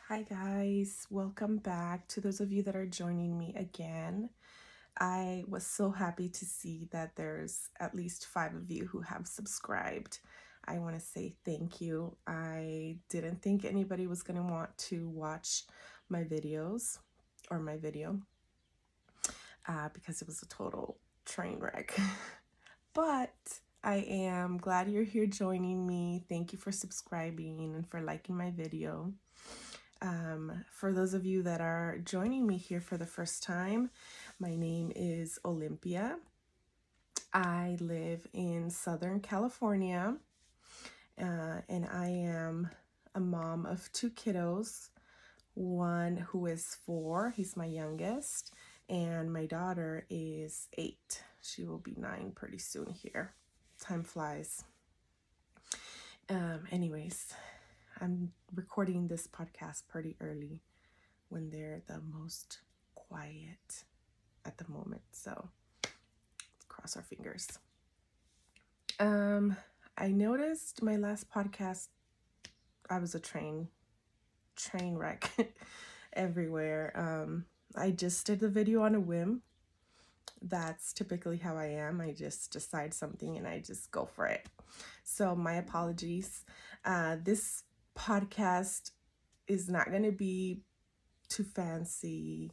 Hi guys, welcome back to those of you that are joining me again. I was so happy to see that there's at least 5 of you who have subscribed. I want to say thank you. I didn't think anybody was going to want to watch my videos or my video because it was a total train wreck. But I am glad you're here joining me. Thank you for subscribing and for liking my video. For those of you that are joining me here for the first time, my name is Olympia. I live in Southern California, and I am a mom of 2 kiddos. One who is 4, he's my youngest, and my daughter is 8. She will be 9 pretty soon here. Time flies. Anyways, I'm recording this podcast pretty early when they're the most quiet at the moment. So let's cross our fingers. I noticed my last podcast, I was a train wreck everywhere. I just did the video on a whim. That's typically how I am. I just decide something and I just go for it. So my apologies. This podcast is not going to be too fancy.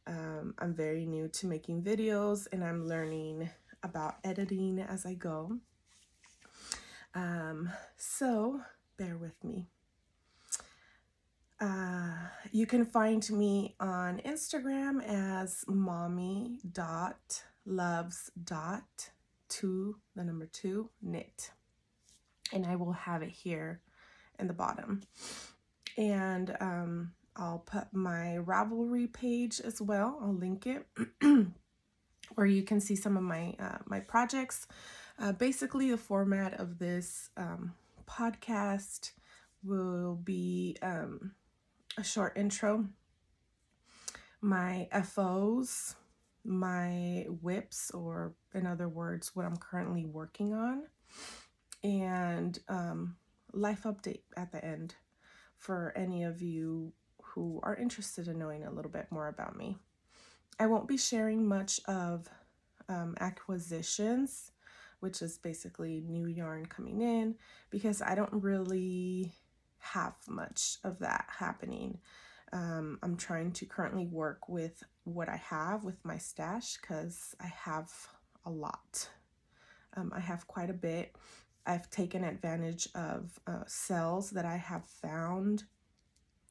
I'm very new to making videos and I'm learning about editing as I go. So bear with me. You can find me on Instagram as mommy.loves.2knit. And I will have it here in the bottom. And I'll put my Ravelry page as well. I'll link it where you can see some of my my projects. Basically, the format of this podcast will be a short intro, my FOs, my whips, or in other words, what I'm currently working on, and life update at the end for any of you who are interested in knowing a little bit more about me. I won't be sharing much of acquisitions, which is basically new yarn coming in, because I don't really have much of that happening. I'm trying to currently work with what I have with my stash because I have a lot. I have quite a bit. I've taken advantage of sales that I have found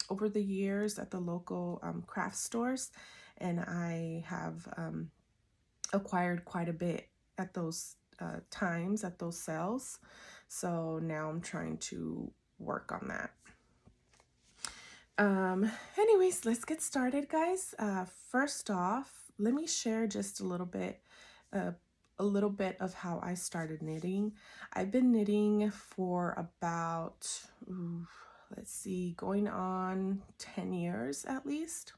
over the years at the local craft stores, and I have acquired quite a bit at those times, at those sales. So now I'm trying to work on that. Anyways, let's get started, guys. First off, let me share just a little bit of how I started knitting. I've been knitting for about, going on 10 years at least.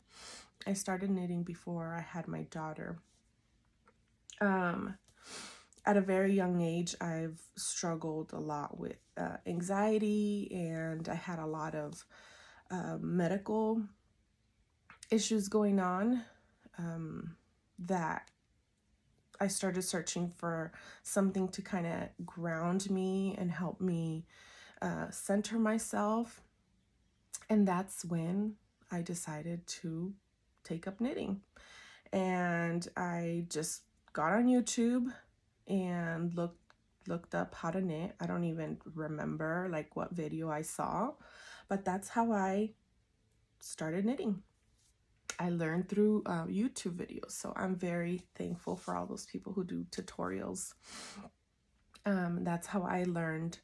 I started knitting before I had my daughter. At a very young age, I've struggled a lot with anxiety, and I had a lot of medical issues going on that I started searching for something to kind of ground me and help me center myself. And that's when I decided to take up knitting. And I just got on YouTube and looked up how to knit. I don't even remember like what video I saw, but that's how I started knitting. I learned through YouTube videos, so I'm very thankful for all those people who do tutorials. That's how I learned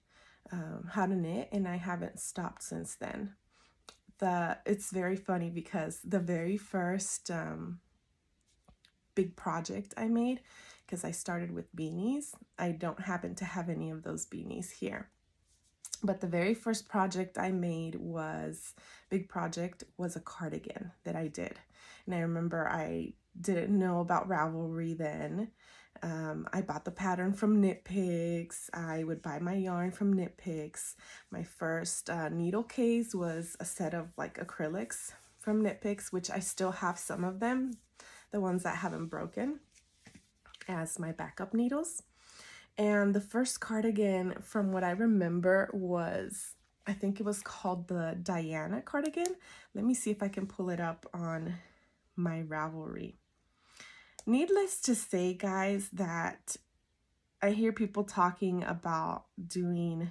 how to knit, and I haven't stopped since then. It's very funny because the very first big project I made, because I started with beanies, I don't happen to have any of those beanies here. But the very first project I made was a cardigan that I did. And I remember I didn't know about Ravelry then. I bought the pattern from Knit Picks. I would buy my yarn from Knit Picks. My first needle case was a set of like acrylics from Knit Picks, which I still have some of them, the ones that haven't broken, as my backup needles. And the first cardigan, from what I remember, was, I think it was called the Diana cardigan. Let me see if I can pull it up on my Ravelry. Needless to say, guys, that I hear people talking about doing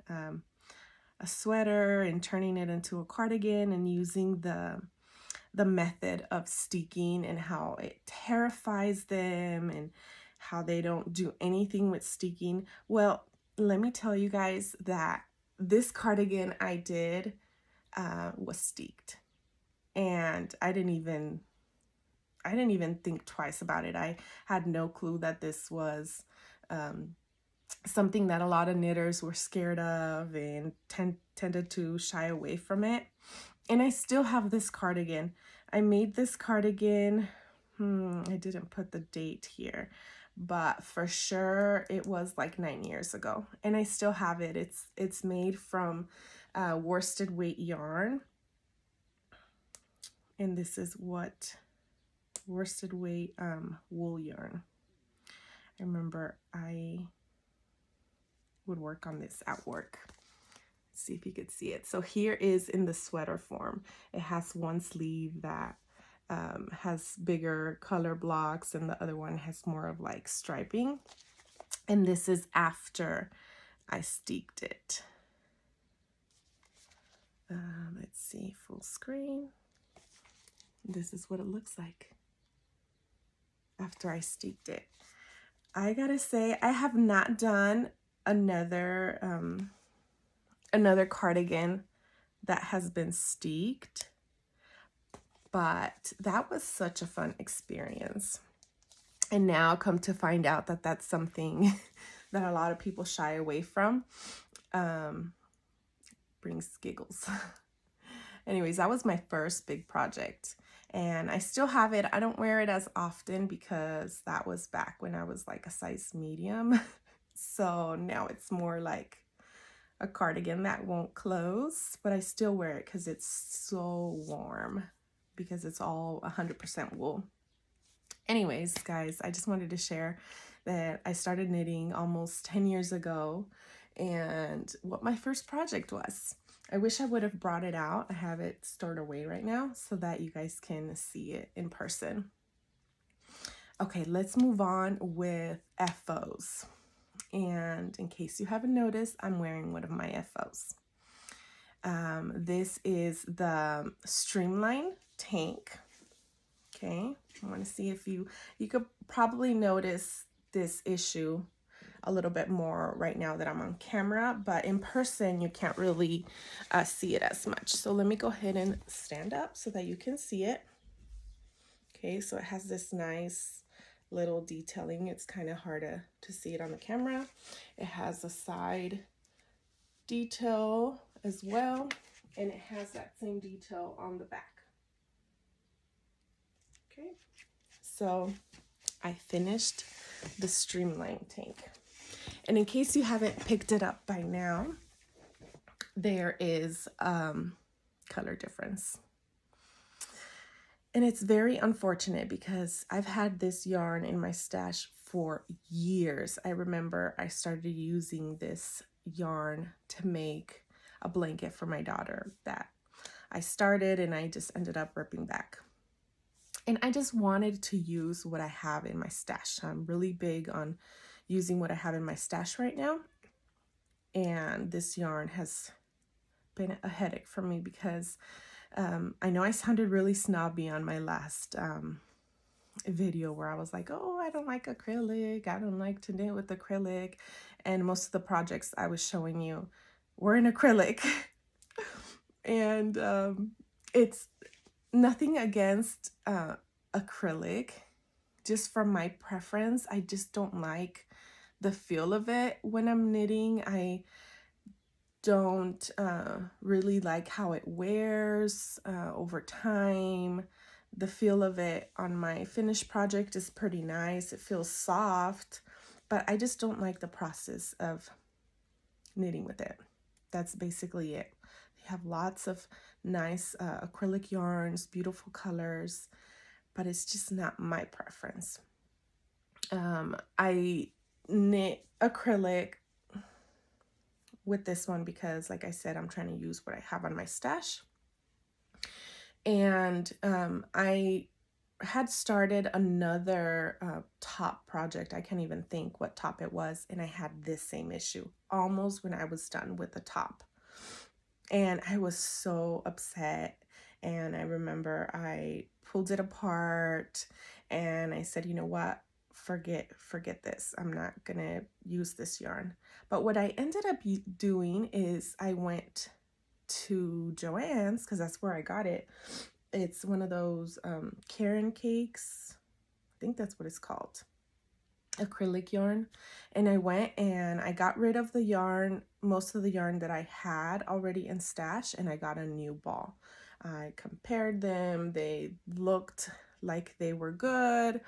a sweater and turning it into a cardigan and using the method of steeking and how it terrifies them and how they don't do anything with steeking. Well, let me tell you guys that this cardigan I did was steeked, and I didn't even think twice about it. I had no clue that this was something that a lot of knitters were scared of and tended to shy away from it. And I still have this cardigan. I made this cardigan, I didn't put the date here, but for sure it was like 9 years ago. And I still have it. It's made from worsted weight yarn. And this is what worsted weight wool yarn. I remember I would work on this at work. Let's see if you could see it. So here is in the sweater form. It has one sleeve that has bigger color blocks, and the other one has more of like striping. And this is after I steeked it. Let's see, full screen. This is what it looks like after I steeked it. I gotta say, I have not done another cardigan that has been steeked, but that was such a fun experience. And now come to find out that that's something that a lot of people shy away from. Brings giggles. Anyways, that was my first big project, and I still have it. I don't wear it as often because that was back when I was like a size medium. So now it's more like a cardigan that won't close, but I still wear it because it's so warm, because it's all 100% wool. Anyways, guys, I just wanted to share that I started knitting almost 10 years ago and what my first project was. I wish I would have brought it out. I have it stored away right now so that you guys can see it in person. Okay, let's move on with FOs. And in case you haven't noticed, I'm wearing one of my FOs. This is the Streamline tank. Okay, I want to see if you could probably notice this issue a little bit more right now that I'm on camera, but in person you can't really see it as much. So let me go ahead and stand up so that you can see it. Okay, so it has this nice little detailing. It's kind of hard to see it on the camera. It has a side detail as well, and it has that same detail on the back. Okay, so I finished the Streamline tank. And in case you haven't picked it up by now, there is color difference. And it's very unfortunate because I've had this yarn in my stash for years. I remember I started using this yarn to make a blanket for my daughter that I started, and I just ended up ripping back. And I just wanted to use what I have in my stash. I'm really big on using what I have in my stash right now. And this yarn has been a headache for me because I know I sounded really snobby on my last video where I was like, oh, I don't like acrylic. I don't like to knit with acrylic. And most of the projects I was showing you were in acrylic. And it's nothing against acrylic. Just from my preference, I just don't like the feel of it when I'm knitting. I don't really like how it wears over time. The feel of it on my finished project is pretty nice. It feels soft, but I just don't like the process of knitting with it. That's basically it. They have lots of nice acrylic yarns, beautiful colors, but it's just not my preference. I knit acrylic with this one because, like I said, I'm trying to use what I have on my stash. And I had started another top project. I can't even think what top it was. And I had this same issue almost when I was done with the top. And I was so upset. And I remember I pulled it apart and I said, you know what? Forget this. I'm not going to use this yarn. But what I ended up doing is I went to Joann's, because that's where I got it. It's one of those Karen cakes. I think that's what it's called. Acrylic yarn. And I went and I got rid of the yarn, most of the yarn that I had already in stash, and I got a new ball. I compared them. They looked like they were good.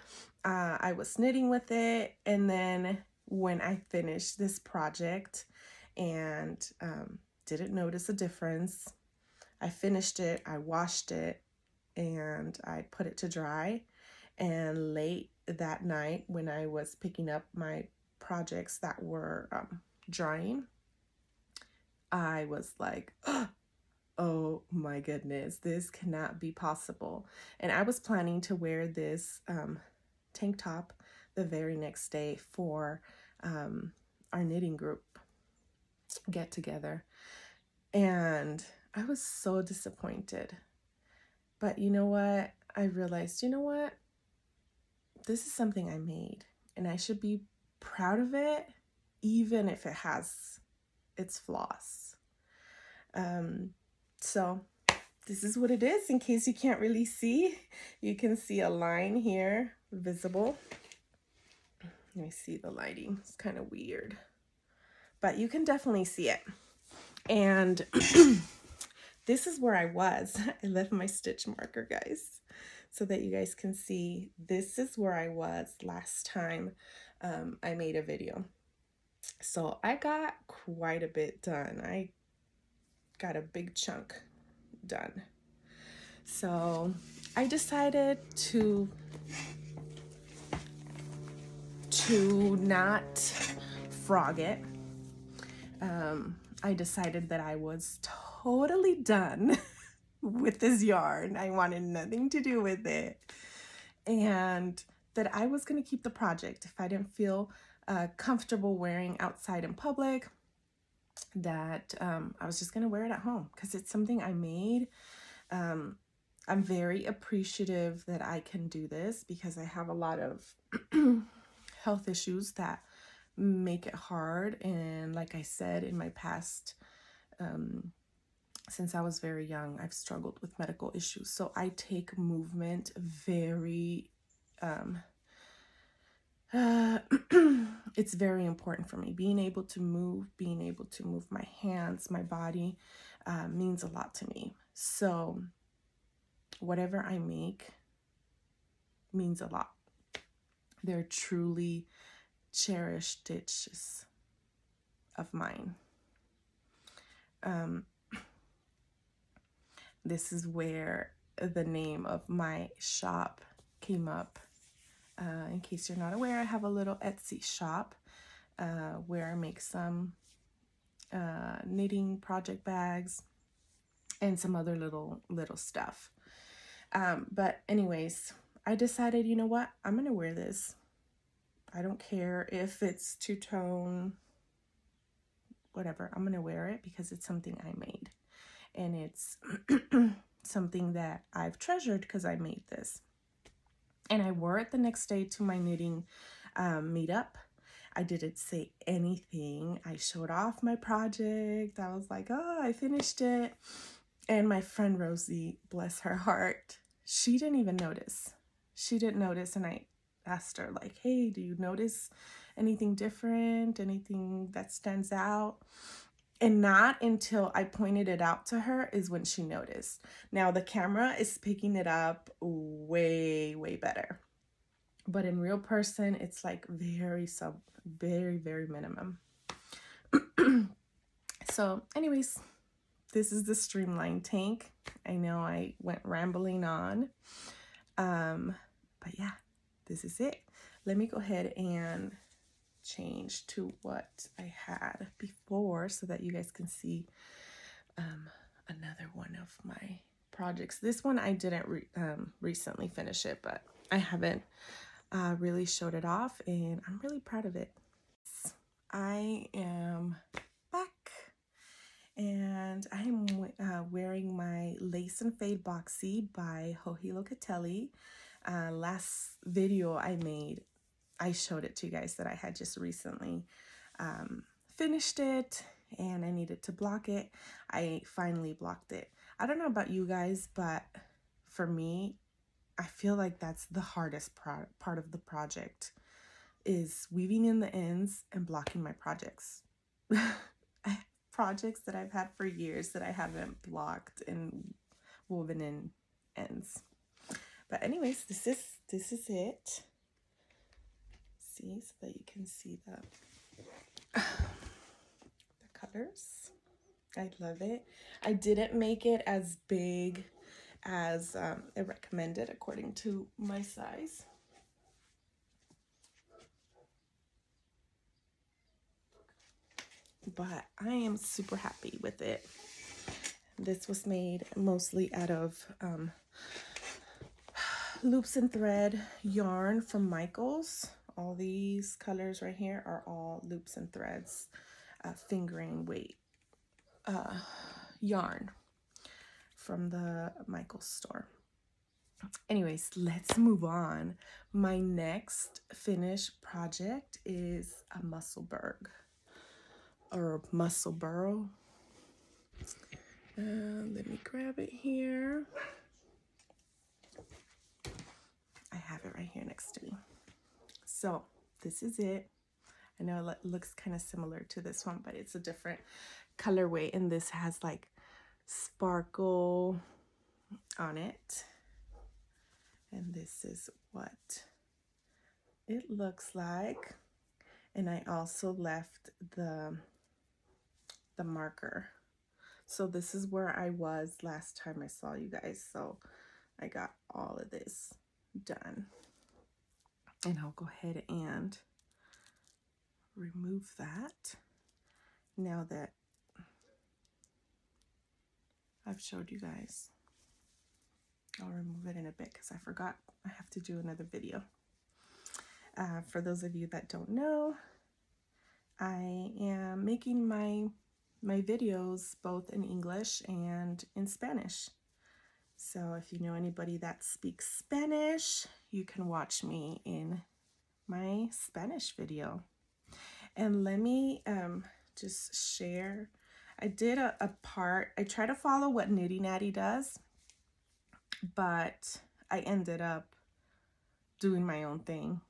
I was knitting with it. And then when I finished this project and didn't notice a difference, I finished it, I washed it, and I put it to dry. And late that night when I was picking up my projects that were drying, I was like, oh my goodness, this cannot be possible. And I was planning to wear this tank top the very next day for our knitting group get together. And I was so disappointed. But you know what? I realized, you know what? This is something I made and I should be proud of it, even if it has its flaws. So this is what it is. In case you can't really see, you can see a line here visible. Let me see the lighting. It's kind of weird, but you can definitely see it. And this is where I was. I left my stitch marker, guys, so that you guys can see. This is where I was last time I made a video. So I got quite a bit done. I got a big chunk done. So I decided to not frog it. I decided that I was totally done with this yarn. I wanted nothing to do with it. And that I was going to keep the project if I didn't feel comfortable wearing outside in public, that I was just going to wear it at home because it's something I made. I'm very appreciative that I can do this because I have a lot of health issues that make it hard. And like I said, in my past, since I was very young, I've struggled with medical issues. So I take movement very, it's very important for me. Being able to move my hands, my body, means a lot to me. So whatever I make means a lot. They're truly cherished stitches of mine. This is where the name of my shop came up. In case you're not aware, I have a little Etsy shop where I make some knitting project bags and some other little stuff. But anyways, I decided, you know what? I'm going to wear this. I don't care if it's two-tone, whatever. I'm going to wear it because it's something I made. And it's something that I've treasured because I made this. And I wore it the next day to my knitting meetup. I didn't say anything. I showed off my project. I was like, oh, I finished it. And my friend Rosie, bless her heart, she didn't even notice. She didn't notice. And I asked her, like, hey, do you notice anything different? Anything that stands out? And not until I pointed it out to her is when she noticed. Now the camera is picking it up way, way better. But in real person, it's like very, very minimum. So anyways, this is the streamlined tank. I know I went rambling on. But yeah, this is it. Let me go ahead and change to what I had before so that you guys can see another one of my projects. This one I didn't recently finish it, but I haven't really showed it off, and I'm really proud of it. I am back, and I'm wearing my Lace and Fade Boxy by Hohilo Catelli. Last video I made, I showed it to you guys that I had just recently finished it, and I needed to block it. I finally blocked it. I don't know about you guys, but for me, I feel like that's the hardest part of the project, is weaving in the ends and blocking my projects. I have projects that I've had for years that I haven't blocked and woven in ends. But anyways, this is it. See, so that you can see the colors. I love it. I didn't make it as big as it recommended according to my size. But I am super happy with it. This was made mostly out of loops and thread yarn from Michaels. All these colors right here are all loops and threads, fingering weight yarn from the Michaels store. Anyways, let's move on. My next finished project is a Musselburgh or Muscle Burrow. Let me grab it here. I have it right here next to me. So this is it. I know it looks kind of similar to this one, but it's a different colorway, and this has like sparkle on it. And this is what it looks like. And I also left the marker. So this is where I was last time I saw you guys. So I got all of this done. And I'll go ahead and remove that. Now that I've showed you guys, I'll remove it in a bit because I forgot I have to do another video. For those of you that don't know, I am making my videos both in English and in Spanish. So if you know anybody that speaks Spanish, you can watch me in my Spanish video. And let me just share. I did a part. I try to follow what Nitty Natty does, but I ended up doing my own thing.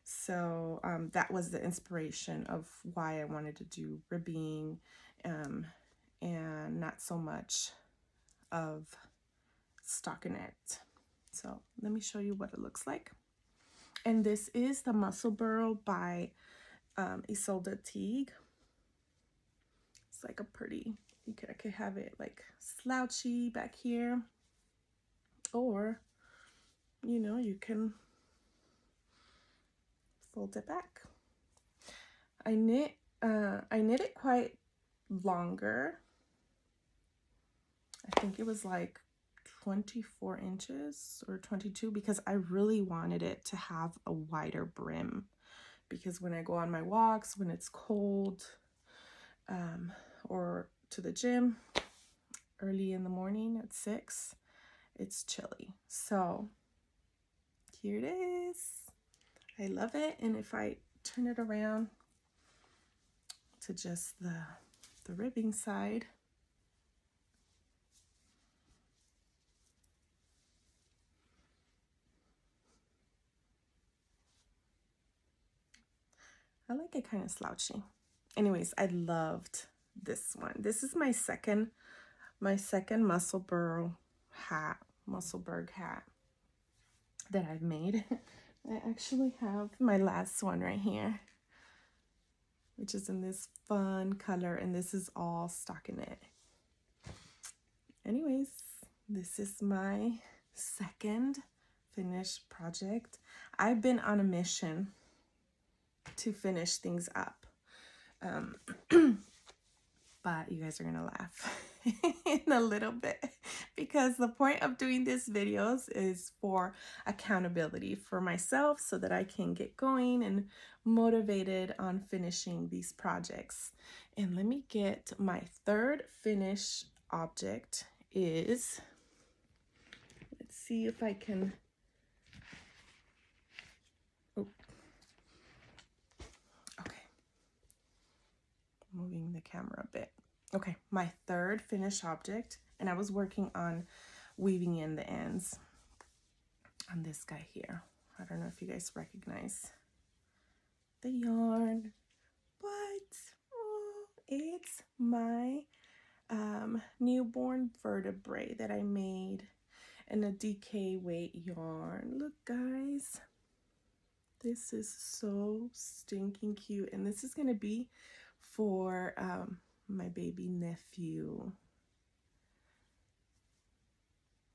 So that was the inspiration of why I wanted to do ribbing and not so much of stockinette. So let me show you what it looks like. And this is the Muscle Burrow by Isolde Teague. It's like a pretty, I could have it like slouchy back here, or you know, you can fold it back. I knit it quite longer. I think it was like 24 inches or 22, because I really wanted it to have a wider brim, because when I go on my walks, when it's cold, or to the gym early in the morning at 6, it's chilly. So here it is. I love it. And if I turn it around to just the ribbing side, I like it kind of slouchy. Anyways, I loved this one. This is my second Musselburgh hat that I've made. I actually have my last one right here, which is in this fun color, and this is all stockinette. Anyways, this is my second finished project. I've been on a mission to finish things up. But you guys are gonna laugh in a little bit, because the point of doing these videos is for accountability for myself, so that I can get going and motivated on finishing these projects. And let me get my third finished object is, let's see if I can, oh, okay, moving the camera a bit. Okay, my third finished object, and I was working on weaving in the ends on this guy here. I don't know if you guys recognize the yarn, but it's my newborn vertebrae that I made in a DK weight yarn. Look, guys, this is so stinking cute, and this is gonna be for my baby nephew.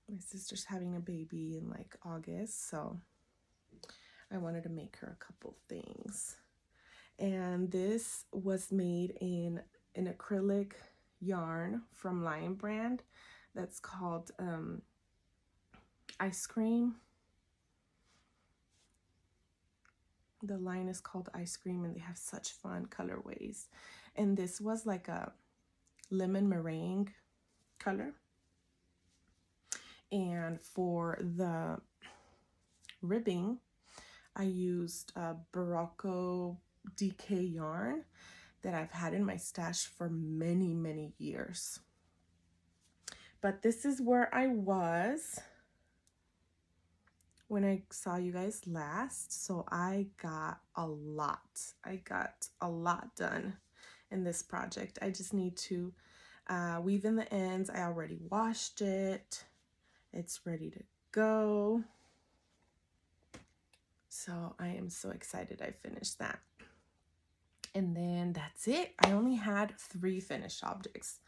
My sister's having a baby in like August, so I wanted to make her a couple things. And this was made in an acrylic yarn from Lion Brand that's called Ice Cream. The line is called Ice Cream, and they have such fun colorways. And this was like a lemon meringue color. And for the ribbing, I used a Barocco DK yarn that I've had in my stash for many, many years. But this is where I was when I saw you guys last. So I got a lot done in this project. I just need to weave in the ends. I already washed it. It's ready to go. So I am so excited I finished that. And then that's it. I only had 3 finished objects.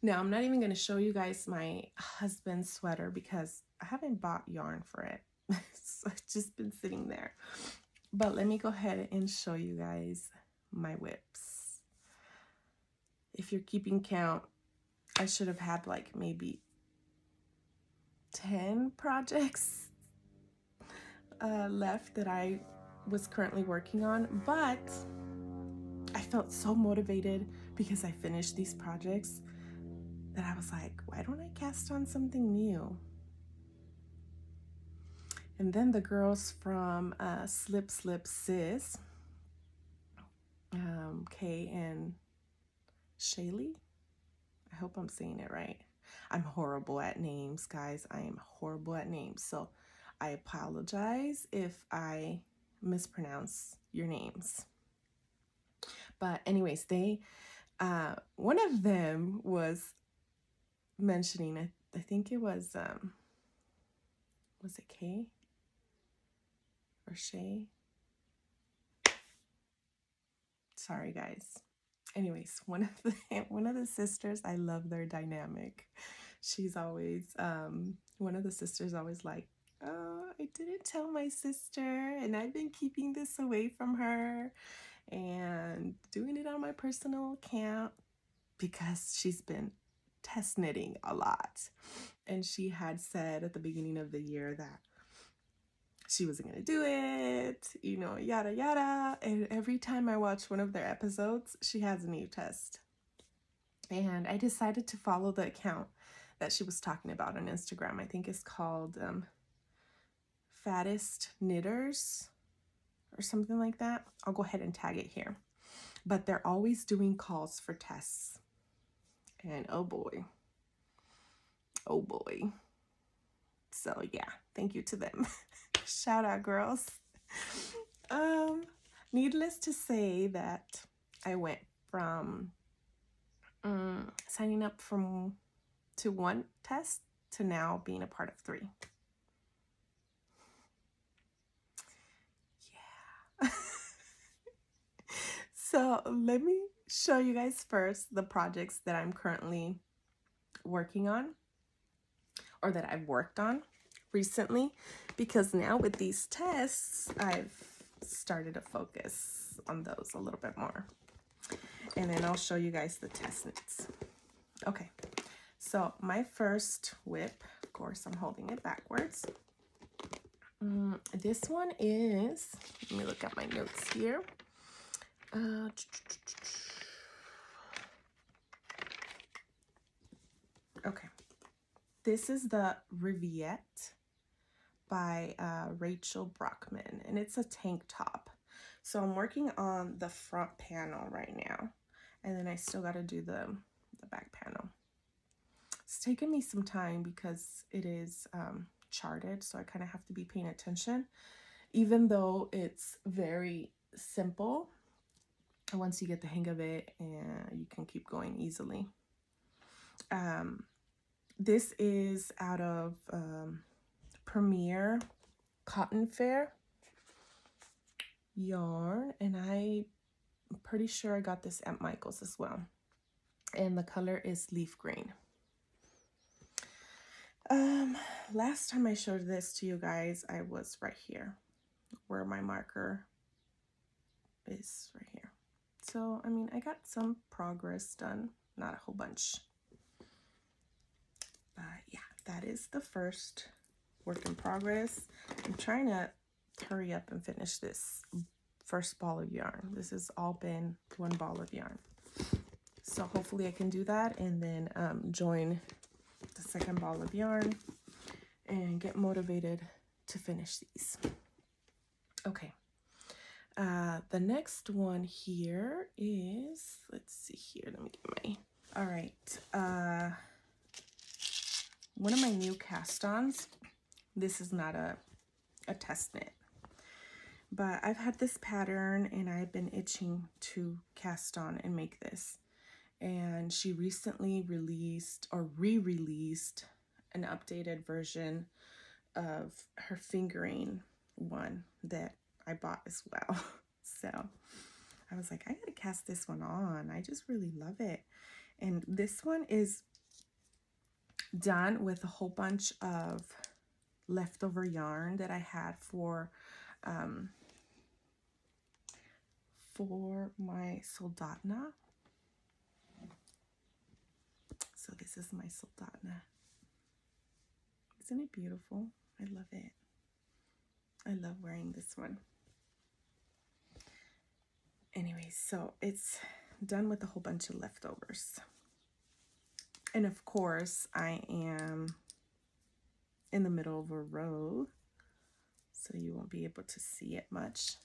Now, I'm not even going to show you guys my husband's sweater because I haven't bought yarn for it. So it's just been sitting there. But let me go ahead and show you guys my whips. If you're keeping count, I should have had like maybe 10 projects left that I was currently working on, but I felt so motivated because I finished these projects that I was like, why don't I cast on something new? And then the girls from Slip Slip Sis, Kay and Shaylee, I hope I'm saying it right. I'm horrible at names, guys. I am horrible at names. So I apologize if I mispronounce your names. But anyways, they, one of them was mentioning, I think it was it Kay or Shay? Sorry, guys. Anyways, one of the sisters, I love their dynamic. She's always, one of the sisters always like, oh, I didn't tell my sister, and I've been keeping this away from her and doing it on my personal account because she's been test knitting a lot. And she had said at the beginning of the year that she wasn't going to do it, you know, yada, yada. And every time I watch one of their episodes, she has a new test. And I decided to follow the account that she was talking about on Instagram. I think it's called Fattest Knitters or something like that. I'll go ahead and tag it here. But they're always doing calls for tests. And oh boy. So yeah, thank you to them. Shout out, girls. Needless to say that I went from signing up to 1 test to now being a part of 3. Yeah. So let me show you guys first the projects that I'm currently working on, or that I've worked on recently, because now with these tests, I've started to focus on those a little bit more. And then I'll show you guys the test knits. Okay, so my first whip, of course, I'm holding it backwards. This one is, let me look at my notes here. Okay, this is the Riviette by Rachel Brockman, and it's a tank top. So I'm working on the front panel right now, and then I still got to do the back panel. It's taken me some time because it is charted, so I kind of have to be paying attention, even though it's very simple. Once you get the hang of it, and you can keep going easily. This is out of Premier Cotton Fair yarn, and I'm pretty sure I got this at Michael's as well, and the color is leaf green. Last time I showed this to you guys, I was right here where my marker is, right here. So I mean, I got some progress done, not a whole bunch, but yeah, that is the first work in progress. I'm trying to hurry up and finish this first ball of yarn. This has all been 1 ball of yarn, so hopefully I can do that, and then join the second ball of yarn and get motivated to finish these. Okay, the next one here is, let's see here, let me get my, all right, one of my new cast-ons. This is not a test knit, but I've had this pattern and I've been itching to cast on and make this. And she recently released, or re-released, an updated version of her fingering one that I bought as well. So I was like, I gotta cast this one on. I just really love it. And this one is done with a whole bunch of leftover yarn that I had for my Soldatna. So this is my Soldatna. Isn't it beautiful? I love it. I love wearing this one. Anyways, so it's done with a whole bunch of leftovers. And of course, I am in the middle of a row, so you won't be able to see it much,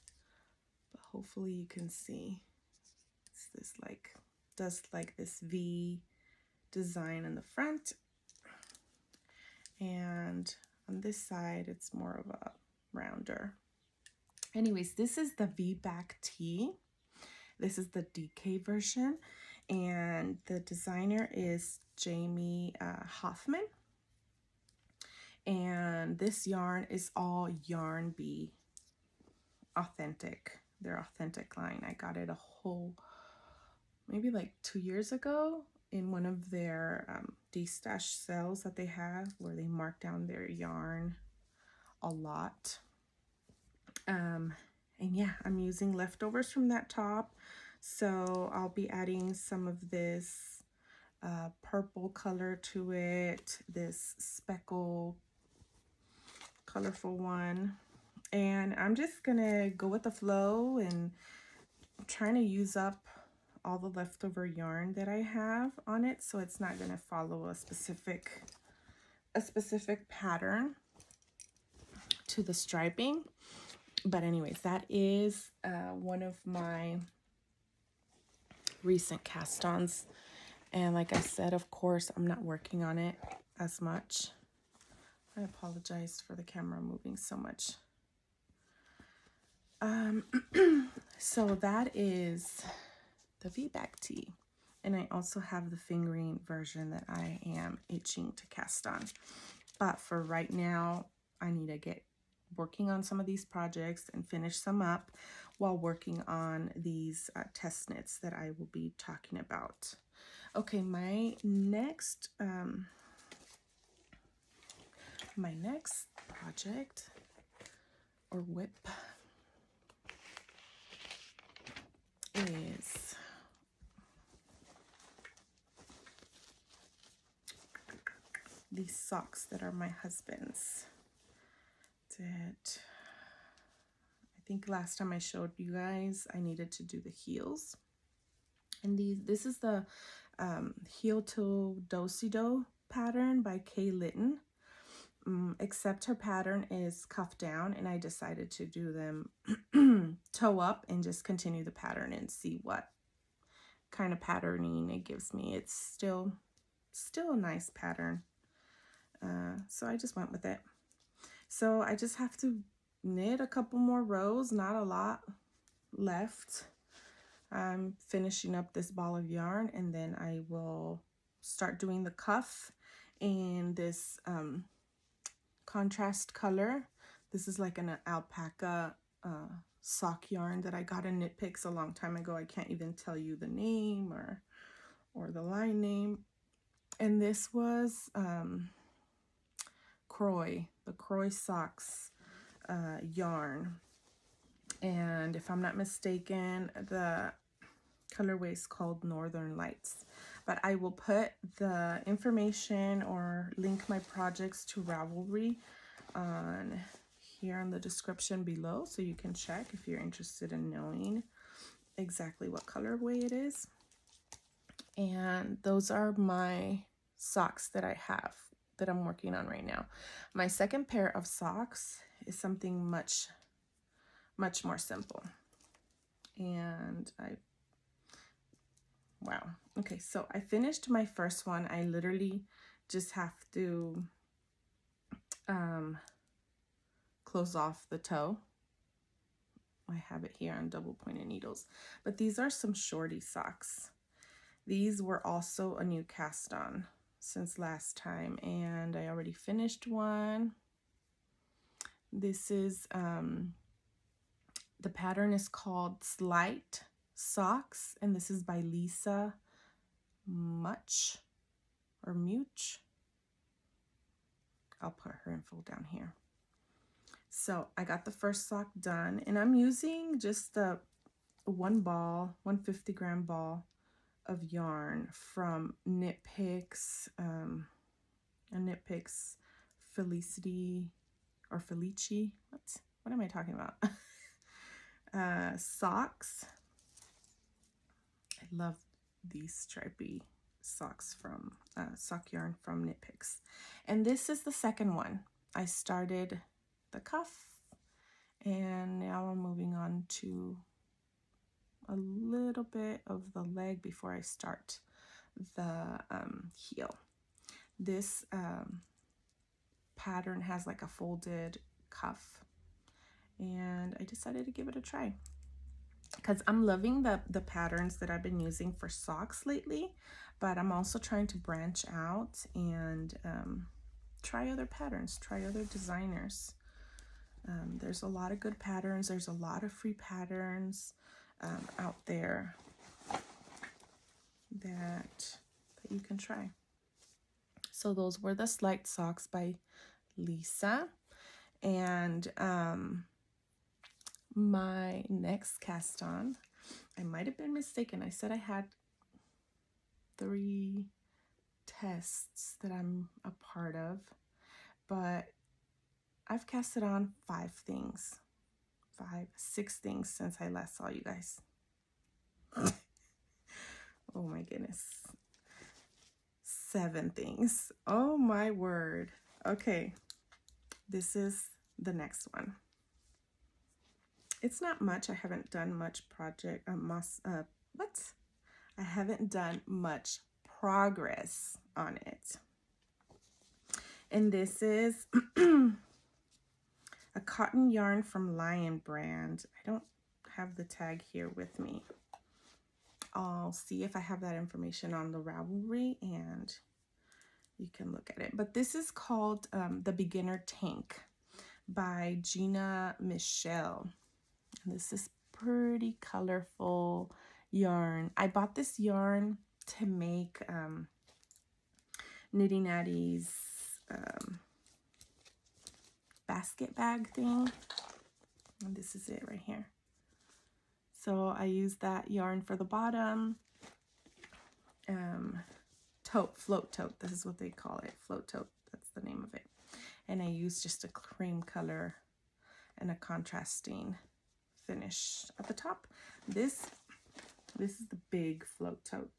but hopefully you can see. It's this does this V design in the front, and on this side it's more of a rounder. Anyways, this is the V-back tee. This is the DK version, and the designer is Jamie Hoffman. And this yarn is all Yarn Bee authentic, their authentic line. I got it maybe like 2 years ago in one of their de-stash sales that they have, where they mark down their yarn a lot. And yeah, I'm using leftovers from that top, so I'll be adding some of this purple color to it, this speckle colorful one, and I'm just gonna go with the flow, and I'm trying to use up all the leftover yarn that I have on it, so it's not gonna follow a specific pattern to the striping. But anyways, that is one of my recent cast-ons, and like I said, of course, I'm not working on it as much. I apologize for the camera moving so much. So that is the V-back tee. And I also have the fingering version that I am itching to cast on. But for right now, I need to get working on some of these projects and finish some up while working on these test knits that I will be talking about. Okay, my next project or whip is these socks that are my husband's. I think last time I showed you guys, I needed to do the heels. And this is the Heel to Do-Si-Do pattern by Kay Litton. Except her pattern is cuff down, and I decided to do them toe up and just continue the pattern and see what kind of patterning it gives me. It's still a nice pattern. So I just went with it. So I just have to knit a couple more rows, not a lot left. I'm finishing up this ball of yarn, and then I will start doing the cuff in this contrast color. This is like an alpaca sock yarn that I got in Knit Picks a long time ago. I can't even tell you the name or the line name. And this was the Croy Socks yarn. And if I'm not mistaken, the colorway is called Northern Lights. But I will put the information or link my projects to Ravelry on here in the description below, so you can check if you're interested in knowing exactly what colorway it is. And those are my socks that I have that I'm working on right now. My second pair of socks is something much more simple. And wow. Okay, so I finished my first one. I literally just have to close off the toe. I have it here on double pointed needles. But these are some shorty socks. These were also a new cast on since last time, and I already finished one. This is the pattern is called Slight Socks, and this is by Lisa Much. I'll put her info down here. So I got the first sock done, and I'm using just the 150 gram ball of yarn from Knit Picks, Knit Picks Felicity or Felici. What am I talking about? Socks. I love these stripy socks from sock yarn from Knit Picks. And this is the second one. I started the cuff, and now I'm moving on to a little bit of the leg before I start the heel. This pattern has like a folded cuff, and I decided to give it a try because I'm loving the patterns that I've been using for socks lately, but I'm also trying to branch out and try other patterns, try other designers. There's a lot of good patterns. There's a lot of free patterns out there that you can try. So those were the Slight Socks by Lisa. And my next cast on, I might have been mistaken. I said I had 3 tests that I'm a part of, but I've casted on 6 things since I last saw you guys. Oh my goodness. 7 things. Oh my word. Okay. This is the next one. It's not much. I haven't done much I haven't done much progress on it. And this is a cotton yarn from Lion brand. I don't have the tag here with me. I'll see if I have that information on the Ravelry and you can look at it. But this is called The Beginner Tank by Gina Michelle. And this is pretty colorful yarn. I bought this yarn to make Knitting Natty's basket bag thing. And this is it right here. So I used that yarn for the bottom. Tote, float tote. This is what they call it. Float tote. That's the name of it. And I used just a cream color and a contrasting finish at the top. This is the big float tote.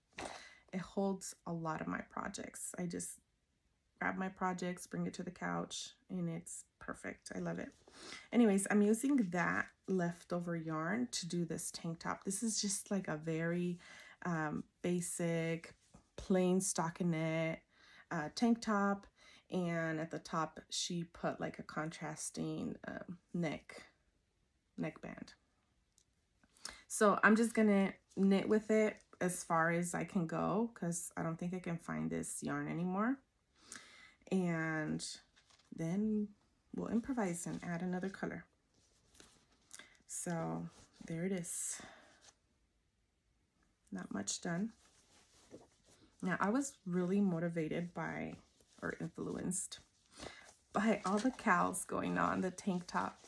It holds a lot of my projects. I just grab my projects, bring it to the couch, and it's perfect. I love it. Anyways, I'm using that leftover yarn to do this tank top. This is just like a very basic, plain stockinette tank top. And at the top, she put like a contrasting neckband. So I'm just gonna knit with it as far as I can go because I don't think I can find this yarn anymore. And then we'll improvise and add another color. So there it is. Not much done. Now I was really motivated by or influenced by all the cows going on, the tank top.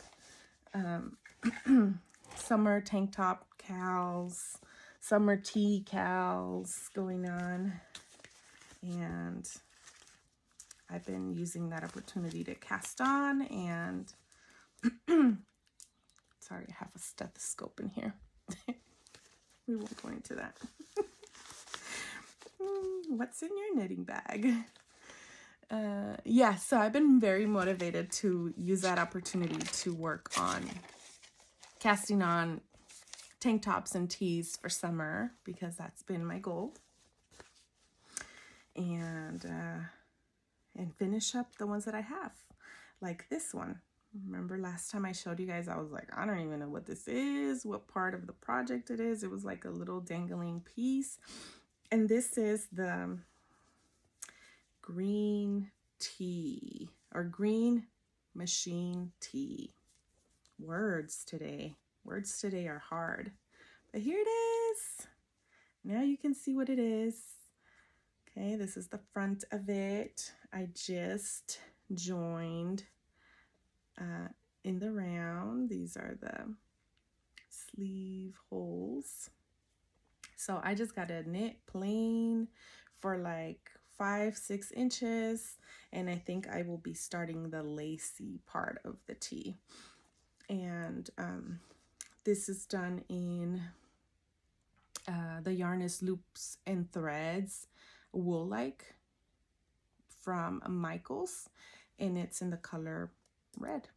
Summer tank top cows, summer tea cows going on. And I've been using that opportunity to cast on and sorry, I have a stethoscope in here. We won't go into that. What's in your knitting bag? Yeah, so I've been very motivated to use that opportunity to work on casting on tank tops and tees for summer because that's been my goal. And finish up the ones that I have, like this one. Remember last time I showed you guys, I was like, I don't even know what this is, what part of the project it is. It was like a little dangling piece. And this is the green tea or green machine tea. Words today are hard, but here it is. Now you can see what it is. Okay, this is the front of it. I just joined in the round. These are the sleeve holes. So I just got to knit plain for like 5-6 inches, and I think I will be starting the lacy part of the tee. And this is done in the yarn is Loops and Threads Wool Like from Michaels, and it's in the color red.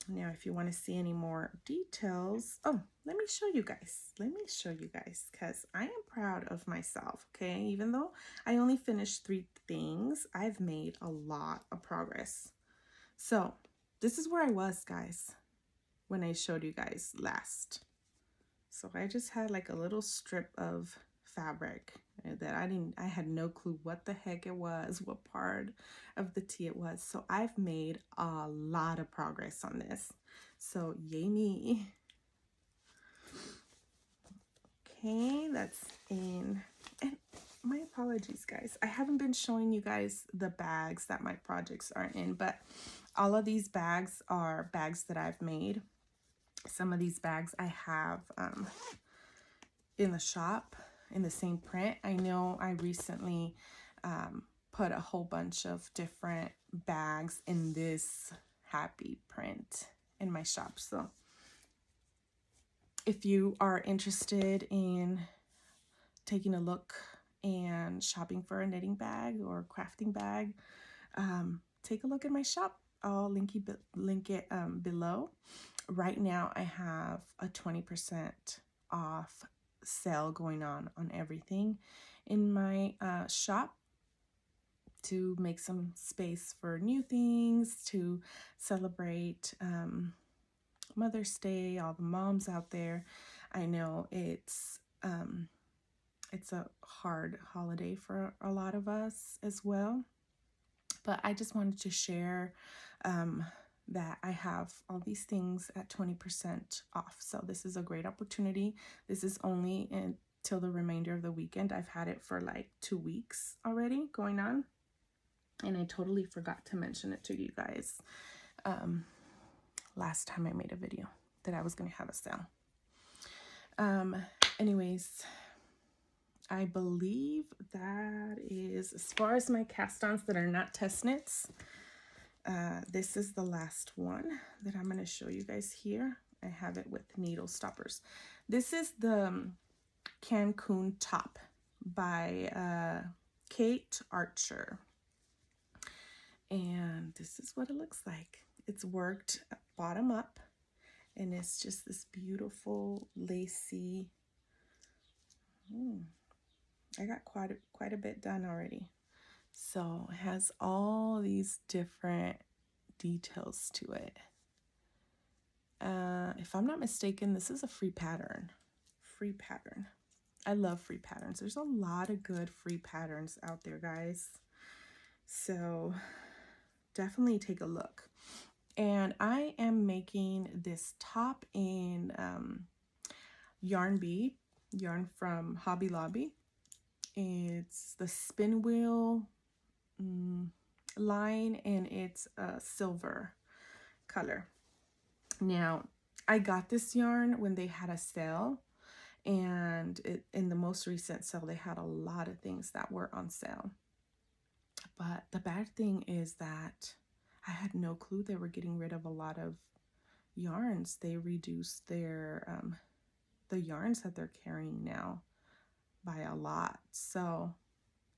Now, if you want to see any more details, let me show you guys, because I am proud of myself, okay? Even though I only finished 3 things, I've made a lot of progress. So this is where I was, guys, when I showed you guys last. So I just had like a little strip of fabric that I had no clue what the heck it was, what part of the tee it was. So I've made a lot of progress on this. So yay me. Okay, that's in. And my apologies, guys. I haven't been showing you guys the bags that my projects are in, but all of these bags are bags that I've made. Some of these bags I have in the shop in the same print. I know I recently put a whole bunch of different bags in this happy print in my shop. So if you are interested in taking a look and shopping for a knitting bag or crafting bag, take a look at my shop. I'll link it below. Right now I have a 20% off sale going on everything in my shop to make some space for new things, to celebrate Mother's Day, all the moms out there. I know it's a hard holiday for a lot of us as well, but I just wanted to share that I have all these things at 20% off. So this is a great opportunity. This is only until the remainder of the weekend. I've had it for like 2 weeks already going on, and I totally forgot to mention it to you guys last time I made a video that I was going to have a sale. Anyways, I believe that is, as far as my cast-ons that are not test knits, this is the last one that I'm going to show you guys here. I have it with needle stoppers. This is the Cancun top by Kate Archer. And this is what it looks like. It's worked bottom up, and it's just this beautiful lacy. I got quite a bit done already. So it has all these different details to it. If I'm not mistaken, this is a free pattern. I love free patterns. There's a lot of good free patterns out there, guys. So definitely take a look. And I am making this top in yarn from Hobby Lobby. It's the spin wheel line, and it's a silver color. Now, I got this yarn when they had a sale, and in the most recent sale, they had a lot of things that were on sale. But the bad thing is that I had no clue they were getting rid of a lot of yarns. They reduced their the yarns that they're carrying now by a lot. So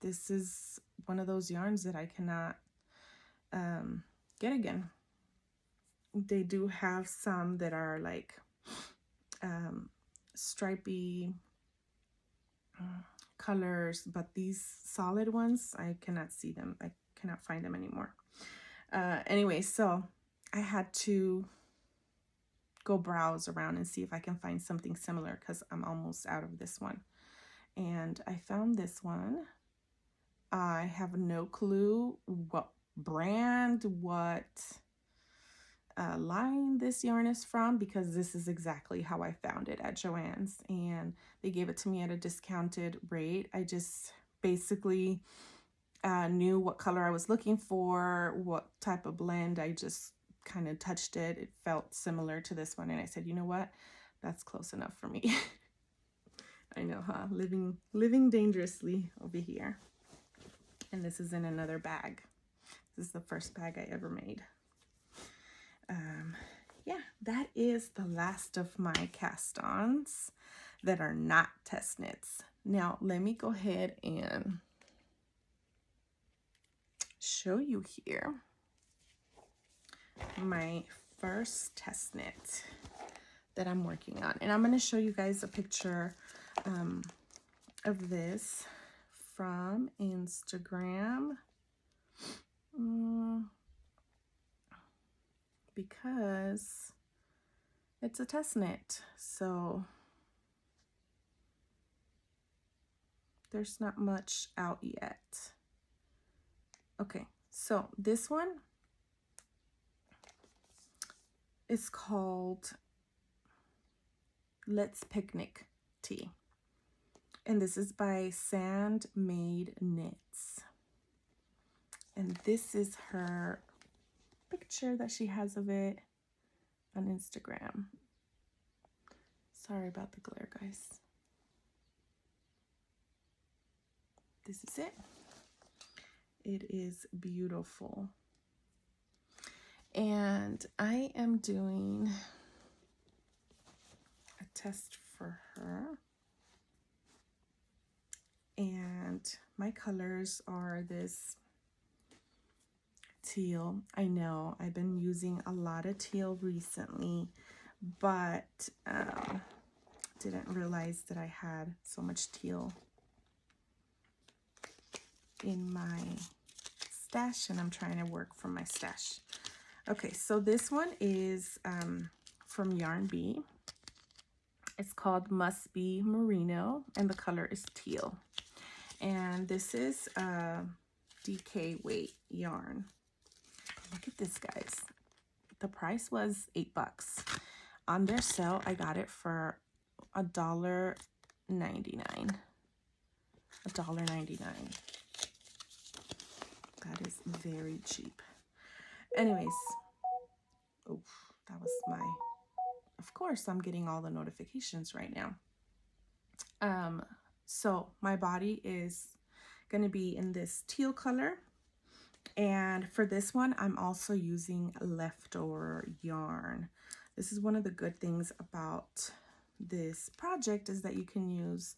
this is one of those yarns that I cannot get again. They do have some that are like stripy colors, but these solid ones, I cannot see them. I cannot find them anymore. Anyway, so I had to go browse around and see if I can find something similar, because I'm almost out of this one. And I found this one. I have no clue what brand, what line this yarn is from, because this is exactly how I found it at Joann's, and they gave it to me at a discounted rate. I just basically knew what color I was looking for, what type of blend. I just kind of touched it. It felt similar to this one, and I said, you know what? That's close enough for me. I know, huh? Living dangerously over here. And this is in another bag. This is the first bag I ever made. Yeah, that is the last of my cast-ons that are not test knits. Now, let me go ahead and show you here my first test knit that I'm working on. And I'm going to show you guys a picture of this from Instagram. Because it's a test knit, so there's not much out yet. Okay, so this one is called Let's Picnic Tea, and this is by Sand Made Knits, and this is her picture that she has of it on Instagram. Sorry about the glare, guys. This is it. It is beautiful. And I am doing a test for her. And my colors are this teal. I know I've been using a lot of teal recently, but didn't realize that I had so much teal in my stash, and I'm trying to work from my stash. Okay, so this one is from Yarn Bee, It's called Must Be Merino, and the color is teal. And this is DK weight yarn. Look at this, guys. The price was $8. On their sale, I got it for $1.99. $1.99. That is very cheap. Anyways, oh, that was my, of course, I'm getting all the notifications right now. So my body is going to be in this teal color. And for this one, I'm also using leftover yarn. This is one of the good things about this project is that you can use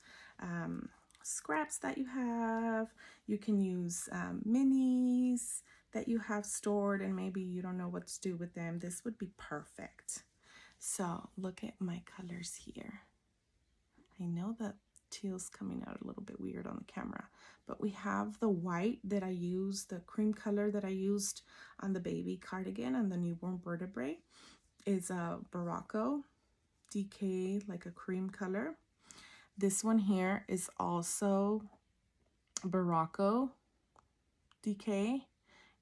scraps that you have. You can use minis that you have stored and maybe you don't know what to do with them. This would be perfect. So look at my colors here. I know that teal's coming out a little bit weird on the camera, but we have the white that I used, the cream color that I used on the baby cardigan and the newborn vertebrae is a Barocco DK, like a cream color. This one here is also Barocco DK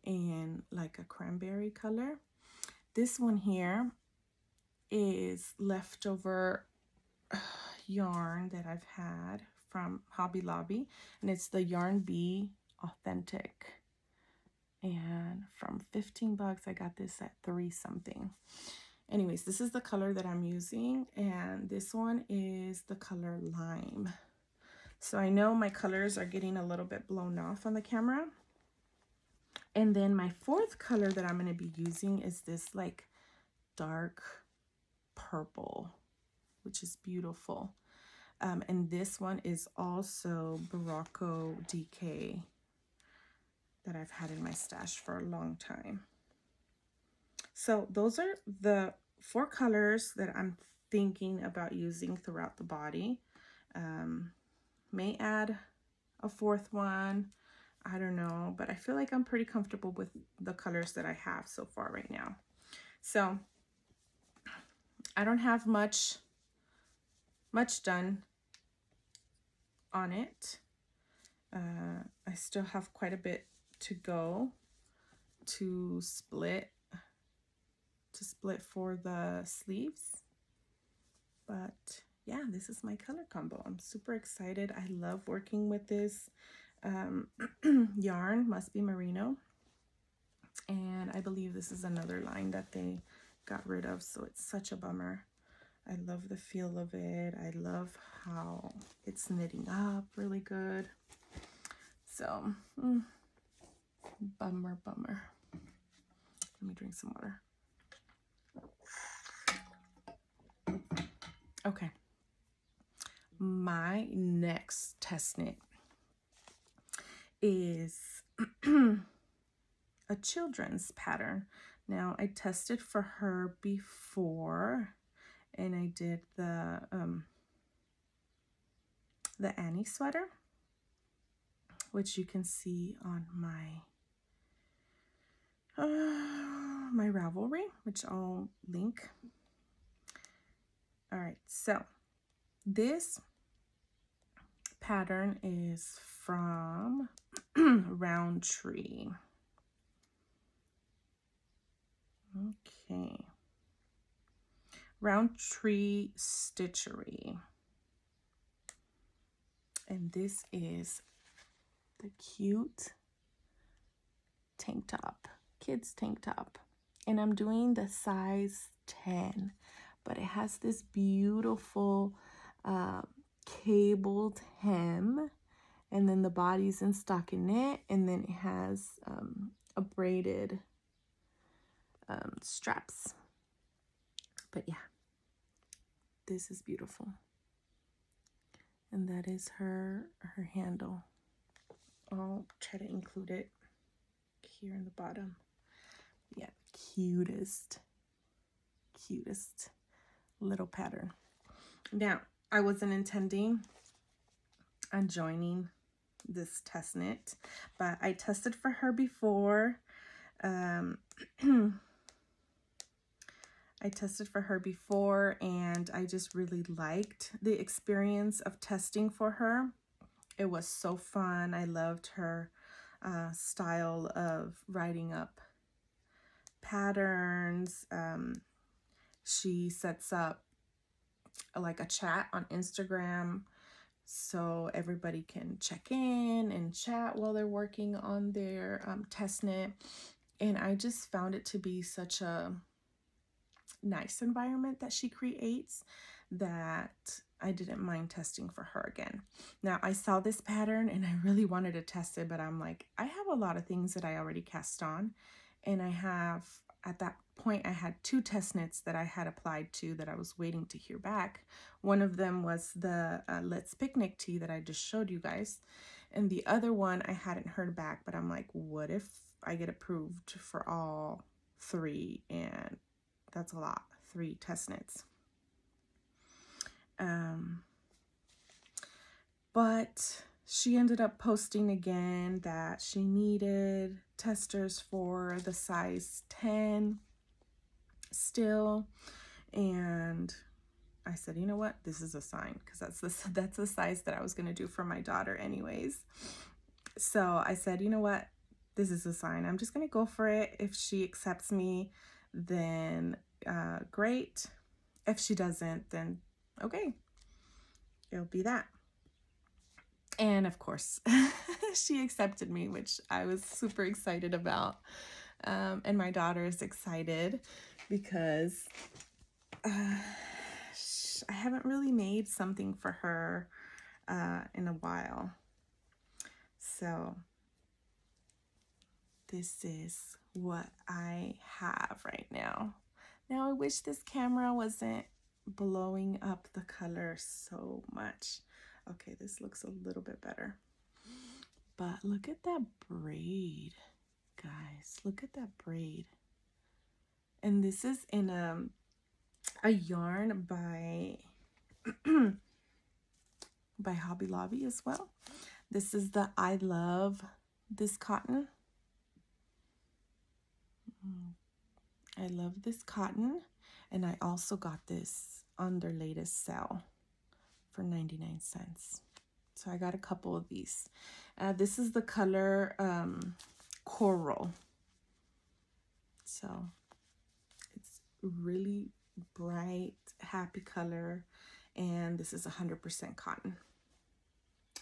and like a cranberry color. This one here is leftover yarn that I've had from Hobby Lobby, and it's the Yarn Bee Authentic, and from $15 I got this at 3 something. Anyways, this is the color that I'm using, and this one is the color Lime. So I know my colors are getting a little bit blown off on the camera. And then my fourth color that I'm going to be using is this like dark purple, which is beautiful. And this one is also Barocco DK that I've had in my stash for a long time. So those are the 4 colors that I'm thinking about using throughout the body. May add a 4th one. I don't know, but I feel like I'm pretty comfortable with the colors that I have so far right now. So I don't have much done on it. I still have quite a bit to go to split for the sleeves. But yeah, this is my color combo. I'm super excited. I love working with this yarn, Must Be Merino. And I believe this is another line that they got rid of, so it's such a bummer. I love the feel of it. I love how it's knitting up really good. So, bummer. Let me drink some water. Okay. My next test knit is a children's pattern. Now, I tested for her before, and I did the Annie sweater, which you can see on my my Ravelry, which I'll link. All right, so this pattern is from Roundtree. Okay. Roundtree Stitchery. And this is the cute tank top, kids tank top. And I'm doing the size 10, but it has this beautiful cabled hem, and then the body's in stockinette, and then it has a braided straps. But yeah, this is beautiful. And that is her handle. I'll try to include it here in the bottom. Yeah, cutest little pattern. Now, I wasn't intending on joining this test knit, but I tested for her before. I tested for her before, and I just really liked the experience of testing for her. It was so fun. I loved her style of writing up patterns. She sets up like a chat on Instagram so everybody can check in and chat while they're working on their test knit. And I just found it to be such a nice environment that she creates that I didn't mind testing for her again. Now, I saw this pattern and I really wanted to test it, but I'm like, I have a lot of things that I already cast on, and I have, at that point, I had 2 test knits that I had applied to that I was waiting to hear back. One of them was the Let's Picnic tee that I just showed you guys, and the other one I hadn't heard back, but I'm like, what if I get approved for all 3? And that's a lot, 3 test knits. But she ended up posting again that she needed testers for the size 10 still. And I said, you know what? This is a sign, because that's the size that I was going to do for my daughter anyways. So I said, you know what? This is a sign. I'm just going to go for it. If she accepts me, then great. If she doesn't, then okay, it'll be that. And of course, she accepted me, which I was super excited about. And my daughter is excited because I haven't really made something for her in a while. So this is what I have right now. Now, I wish this camera wasn't blowing up the color so much. Okay, this looks a little bit better. But look at that braid, guys. Look at that braid. And this is in a yarn by by Hobby Lobby as well. This is the I Love This Cotton. I love this cotton. And I also got this on their latest sale for 99 cents. So I got a couple of these. This is the color Coral. So it's really bright, happy color. And this is 100% cotton.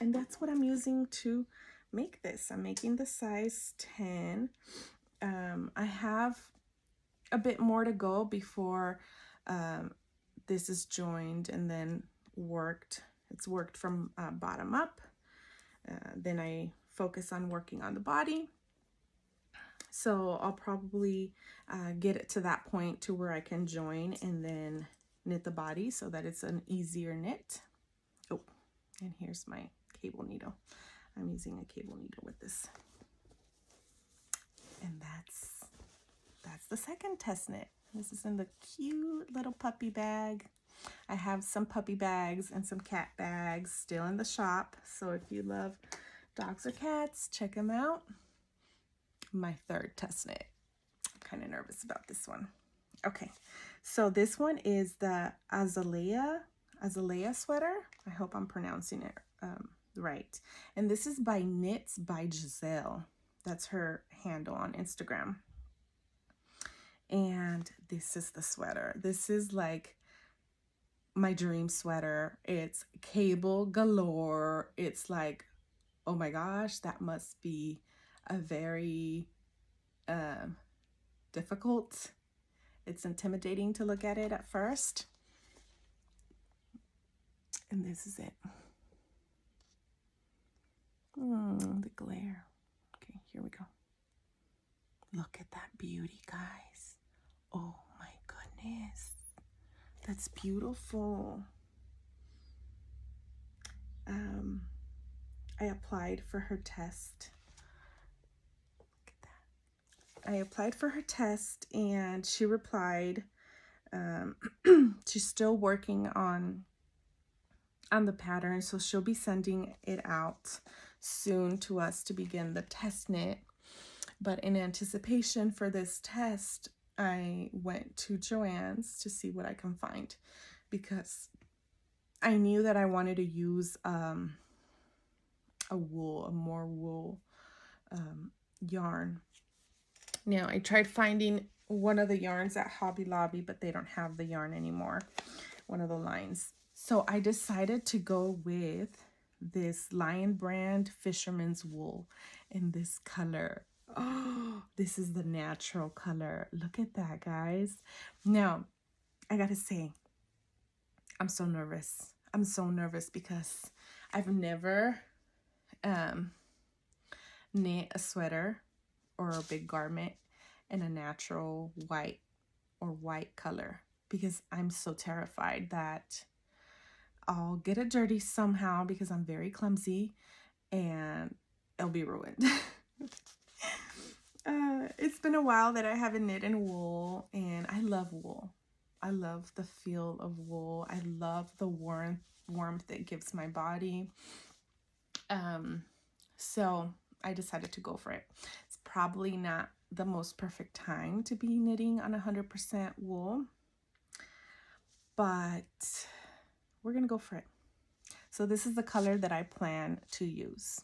And that's what I'm using to make this. I'm making the size 10. I have a bit more to go before this is joined and then worked. It's worked from bottom up. Then I focus on working on the body. So I'll probably get it to that point to where I can join and then knit the body so that it's an easier knit. Oh, and here's my cable needle. I'm using a cable needle with this. And that's the second test knit. This is in the cute little puppy bag. I have some puppy bags and some cat bags still in the shop. So if you love dogs or cats, check them out. My third test knit. I'm kind of nervous about this one. Okay, so this one is the Azalea sweater. I hope I'm pronouncing it right. And this is by Knits by Giselle. That's her handle on Instagram. And this is the sweater. This is like my dream sweater. It's cable galore. It's like, oh my gosh, that must be a very difficult. It's intimidating to look at it at first. And this is it. The glare. Okay, here we go. Look at that beauty, guys. Oh my goodness. That's beautiful. I applied for her test. Look at that. I applied for her test and she replied. She's still working on the pattern, so she'll be sending it out soon to us to begin the test knit. But in anticipation for this test, I went to Joann's to see what I can find because I knew that I wanted to use a more wool yarn. Now, I tried finding one of the yarns at Hobby Lobby, but they don't have the yarn anymore, one of the lines. So I decided to go with this Lion Brand Fisherman's Wool in this color. Oh, this is the natural color. Look at that, guys. Now, I gotta say, I'm so nervous. I'm so nervous because I've never knit a sweater or a big garment in a natural white or white color because I'm so terrified that I'll get it dirty somehow because I'm very clumsy and it'll be ruined. It's been a while that I haven't knit in wool, and I love wool. I love the feel of wool. I love the warmth it gives my body. So I decided to go for it. It's probably not the most perfect time to be knitting on 100% wool, but we're gonna go for it. So this is the color that I plan to use.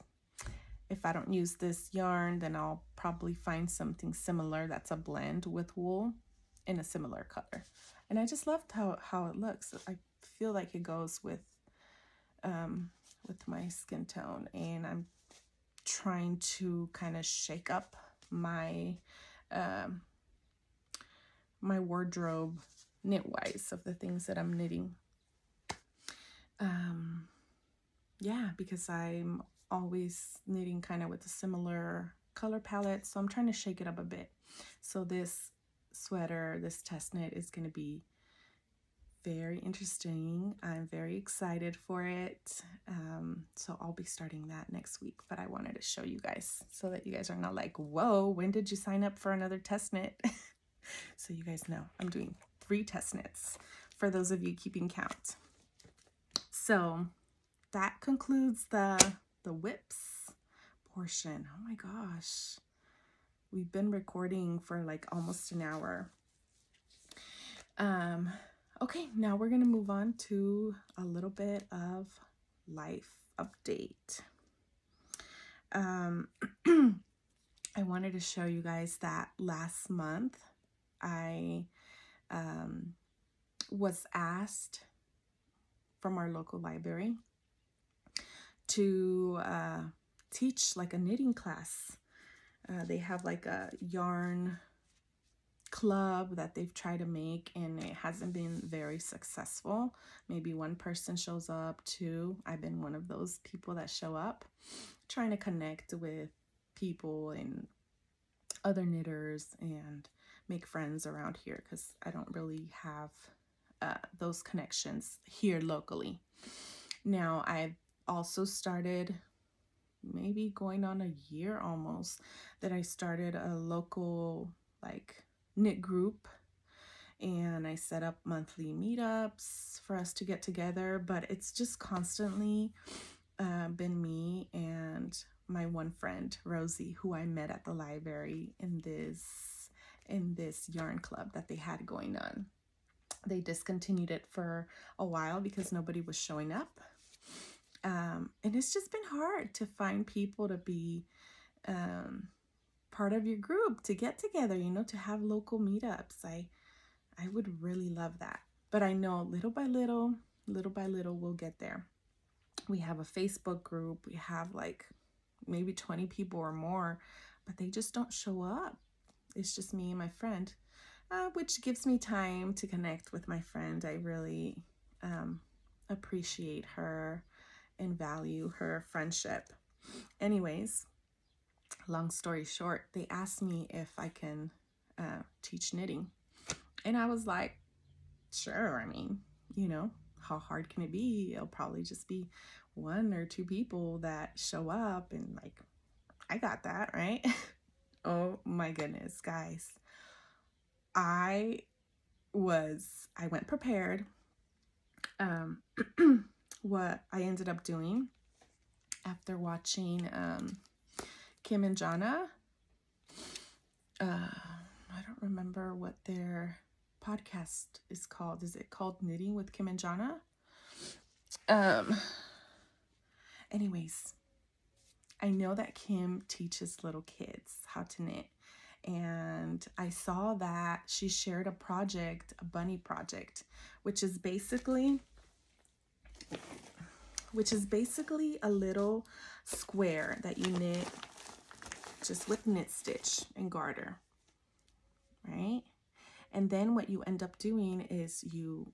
If I don't use this yarn, then I'll probably find something similar that's a blend with wool in a similar color. And I just loved how it looks. I feel like it goes with my skin tone, and I'm trying to kind of shake up my my wardrobe knit-wise of the things that I'm knitting. Yeah, because I'm always knitting kind of with a similar color palette, so I'm trying to shake it up a bit. So this sweater, this test knit is going to be very interesting. I'm very excited for it. So I'll be starting that next week, but I wanted to show you guys so that you guys are not like, whoa, when did you sign up for another test knit? So you guys know I'm doing 3 test knits for those of you keeping count. So that concludes the whips portion. Oh my gosh. We've been recording for like almost an hour. Okay, now we're going to move on to a little bit of life update. I wanted to show you guys that last month I was asked from our local library to teach like a knitting class. They have like a yarn club that they've tried to make, and it hasn't been very successful. Maybe one person shows up, 2. I've been one of those people that show up, trying to connect with people and other knitters and make friends around here because I don't really have those connections here locally. Now I've also started, maybe going on a year almost, that I started a local like knit group, and I set up monthly meetups for us to get together, but it's just constantly been me and my one friend Rosie, who I met at the library in this yarn club that they had going on. They discontinued it for a while because nobody was showing up, and it's just been hard to find people to be part of your group, to get together, to have local meetups. I would really love that. But I know little by little we'll get there. We have a Facebook group. We have like maybe 20 people or more, but they just don't show up. It's just me and my friend, which gives me time to connect with my friend. I really appreciate her and value her friendship. Anyways, long story short, they asked me if I can teach knitting. And I was like, sure. I mean, how hard can it be? It'll probably just be 1 or 2 people that show up, and like, I got that, right? Oh my goodness, guys. I went prepared. What I ended up doing after watching Kim and Jana, I don't remember what their podcast is called. Is it called Knitting with Kim and Jana? Anyways, I know that Kim teaches little kids how to knit. And I saw that she shared a project, a bunny project, which is basically a little square that you knit just with knit stitch and garter, right? And then what you end up doing is you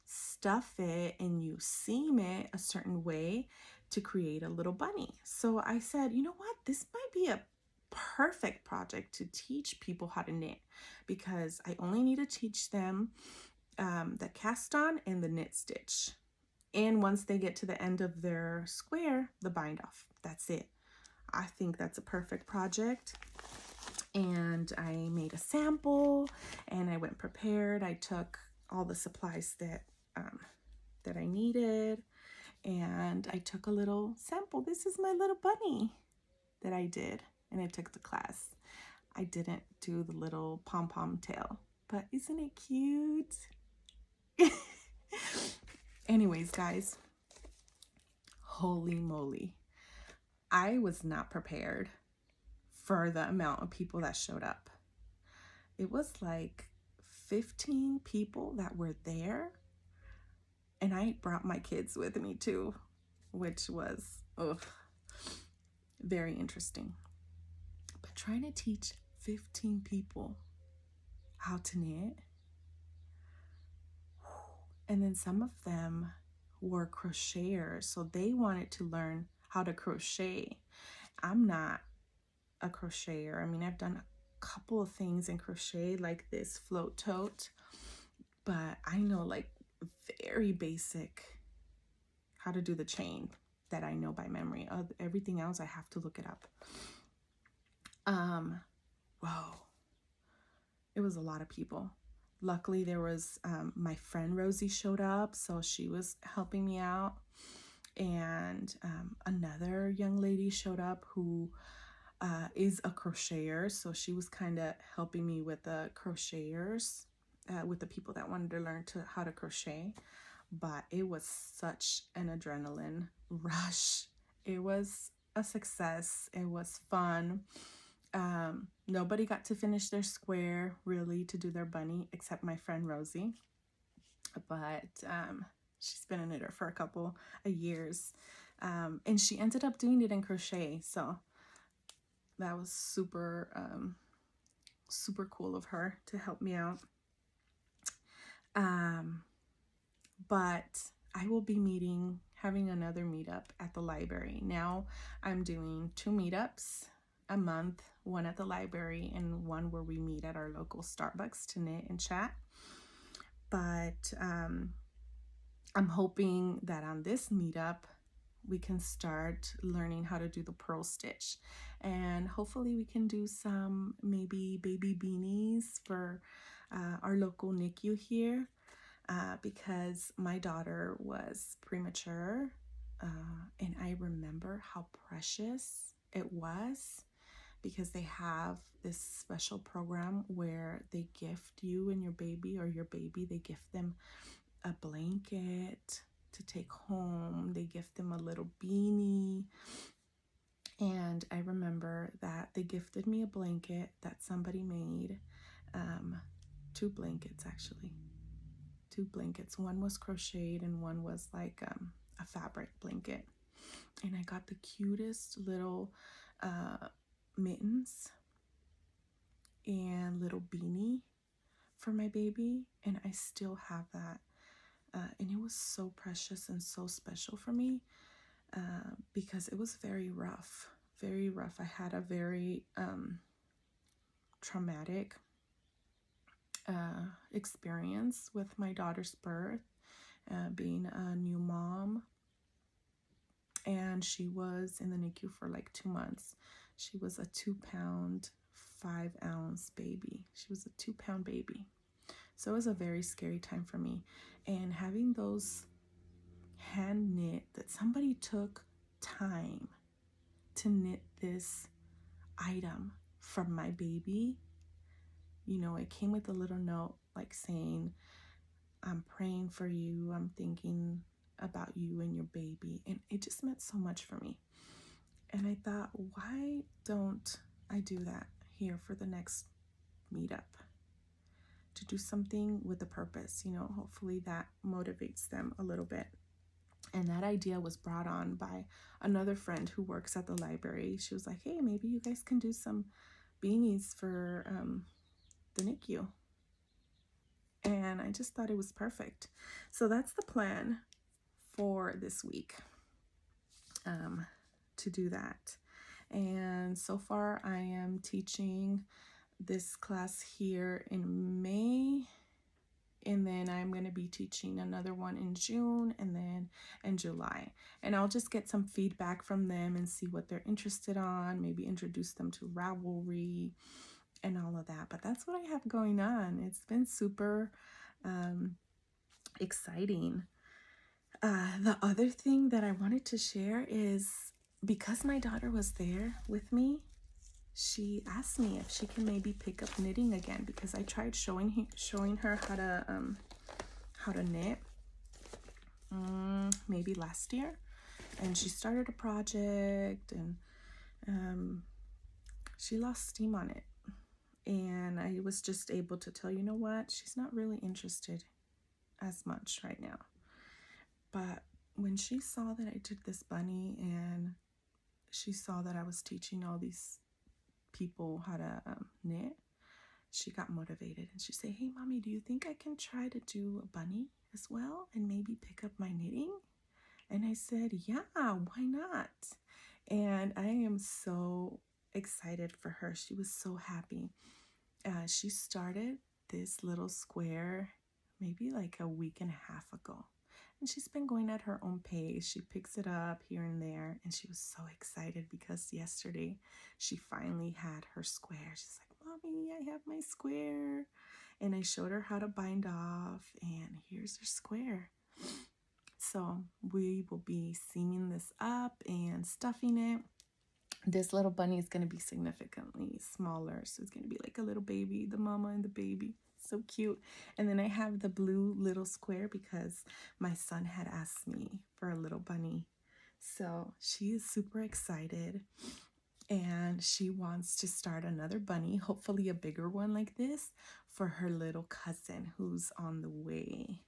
stuff it and you seam it a certain way to create a little bunny. So I said, you know what? This might be a perfect project to teach people how to knit, because I only need to teach them the cast on and the knit stitch. And once they get to the end of their square, the bind off. That's it. I think that's a perfect project. And I made a sample and I went prepared. I took all the supplies that I needed, and I took a little sample. This is my little bunny that I did, and I took to class. I didn't do the little pom-pom tail, but isn't it cute? Anyways, guys, holy moly. I was not prepared for the amount of people that showed up. It was like 15 people that were there, and I brought my kids with me too, which was very interesting. But trying to teach 15 people how to knit, and then some of them were crocheters, so they wanted to learn how to crochet. I'm not a crocheter. I mean, I've done a couple of things in crochet, like this float tote, but I know like very basic how to do the chain that I know by memory. Everything else I have to look it up. Whoa, it was a lot of people. Luckily there was my friend Rosie showed up, so she was helping me out, and another young lady showed up who is a crocheter, so she was kind of helping me with the crocheters, with the people that wanted to learn how to crochet. But it was such an adrenaline rush. It was a success. It was fun. Nobody got to finish their square really to do their bunny except my friend Rosie, but she's been a knitter for a couple of years, and she ended up doing it in crochet, so that was super cool of her to help me out. But I will be having another meetup at the library. Now I'm doing 2 meetups a month, one at the library and one where we meet at our local Starbucks to knit and chat. But I'm hoping that on this meetup we can start learning how to do the purl stitch, and hopefully we can do some maybe baby beanies for our local NICU here, because my daughter was premature, and I remember how precious it was, because they have this special program where they gift you and your baby, or your baby, they gift them a blanket to take home. They gift them a little beanie. And I remember that they gifted me a blanket that somebody made, 2 blankets actually. 2 blankets. One was crocheted and one was like a fabric blanket. And I got the cutest little mittens and little beanie for my baby, and I still have that, and it was so precious and so special for me, because it was very rough. I had a very traumatic experience with my daughter's birth, being a new mom, and she was in the NICU for like 2 months. She was a 2-pound, 5-ounce baby. She was a 2-pound baby. So it was a very scary time for me. And having those hand knit, that somebody took time to knit this item from my baby, It came with a little note like saying, I'm praying for you, I'm thinking about you and your baby. And it just meant so much for me. And I thought, why don't I do that here for the next meetup? To do something with a purpose, hopefully that motivates them a little bit. And that idea was brought on by another friend who works at the library. She was like, hey, maybe you guys can do some beanies for the NICU. And I just thought it was perfect. So that's the plan for this week, to do that. And so far I am teaching this class here in May, and then I'm going to be teaching another one in June and then in July. And I'll just get some feedback from them and see what they're interested on, maybe introduce them to Ravelry and all of that. But that's what I have going on. It's been super exciting. The other thing that I wanted to share is, because my daughter was there with me, she asked me if she can maybe pick up knitting again, because I tried showing her how to knit maybe last year, and she started a project and she lost steam on it, and I was just able to tell, you know what, she's not really interested as much right now. But when she saw that I did this bunny and she saw that I was teaching all these people how to knit, she got motivated and she said, hey mommy, do you think I can try to do a bunny as well and maybe pick up my knitting? And I said, yeah, why not? And I am so excited for her. She was so happy. She started this little square maybe like a week and a half ago. And she's been going at her own pace. She picks it up here and there. And she was so excited because yesterday she finally had her square. She's like, mommy, I have my square. And I showed her how to bind off. And here's her square. So we will be seaming this up and stuffing it. This little bunny is going to be significantly smaller. So it's going to be like a little baby, the mama and the baby. So cute. And then I have the blue little square because my son had asked me for a little bunny. So she is super excited and she wants to start another bunny, hopefully a bigger one like this, for her little cousin who's on the way.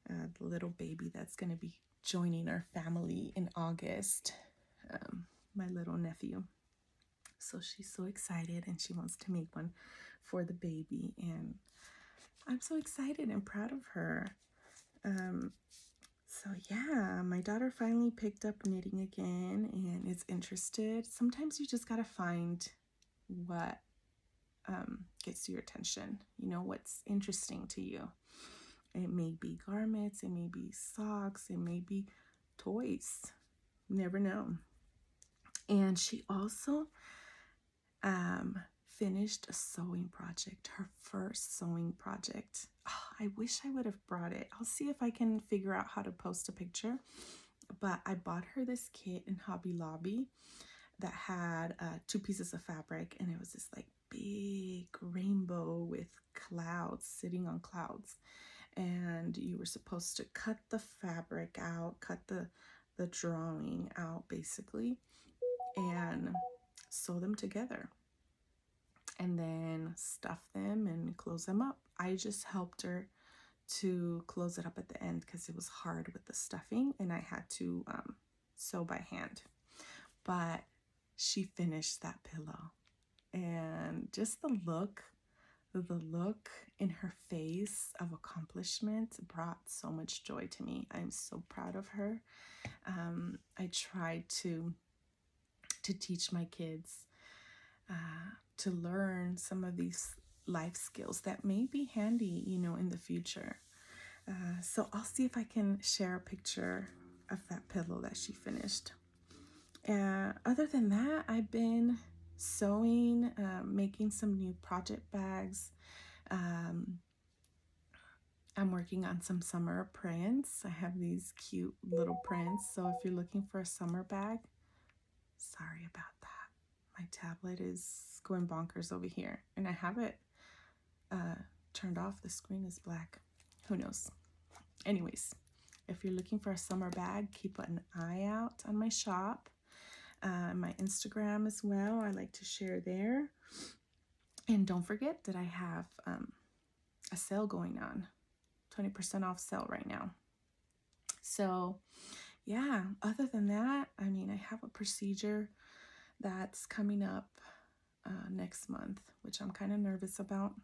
The little baby that's going to be joining our family in August, my little nephew. So she's so excited and she wants to make one for the baby, and I'm so excited and proud of her. So yeah, my daughter finally picked up knitting again and is interested. Sometimes you just gotta find what gets your attention, what's interesting to you. It may be garments, it may be socks, it may be toys. You never know. And she also finished a sewing project, her first sewing project. Oh, I wish I would have brought it. I'll see if I can figure out how to post a picture. But I bought her this kit in Hobby Lobby that had 2 pieces of fabric, and it was this like big rainbow with clouds, sitting on clouds. And you were supposed to cut the fabric out, cut the drawing out basically, and sew them together and then stuff them and close them up. I just helped her to close it up at the end because it was hard with the stuffing and I had to sew by hand. But she finished that pillow, and just the look in her face of accomplishment brought so much joy to me. I'm so proud of her. I tried to teach my kids to learn some of these life skills that may be handy, in the future. So I'll see if I can share a picture of that pillow that she finished. Other than that, I've been sewing, making some new project bags. I'm working on some summer prints. I have these cute little prints. So if you're looking for a summer bag, sorry about that. My tablet is going bonkers over here, and I have it turned off. The screen is black. Who knows? Anyways, if you're looking for a summer bag, keep an eye out on my shop, my Instagram as well. I like to share there. And don't forget that I have a sale going on, 20% off sale right now. So yeah, other than that, I mean, I have a procedure that's coming up next month, which I'm kind of nervous about.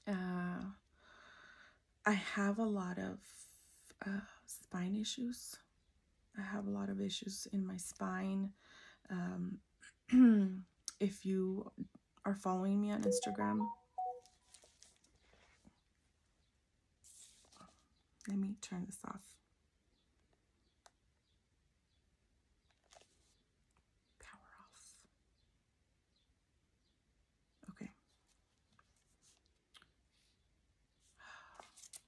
I have a lot of spine issues. I have a lot of issues in my spine. If you are following me on Instagram, let me turn this off. Power off. Okay.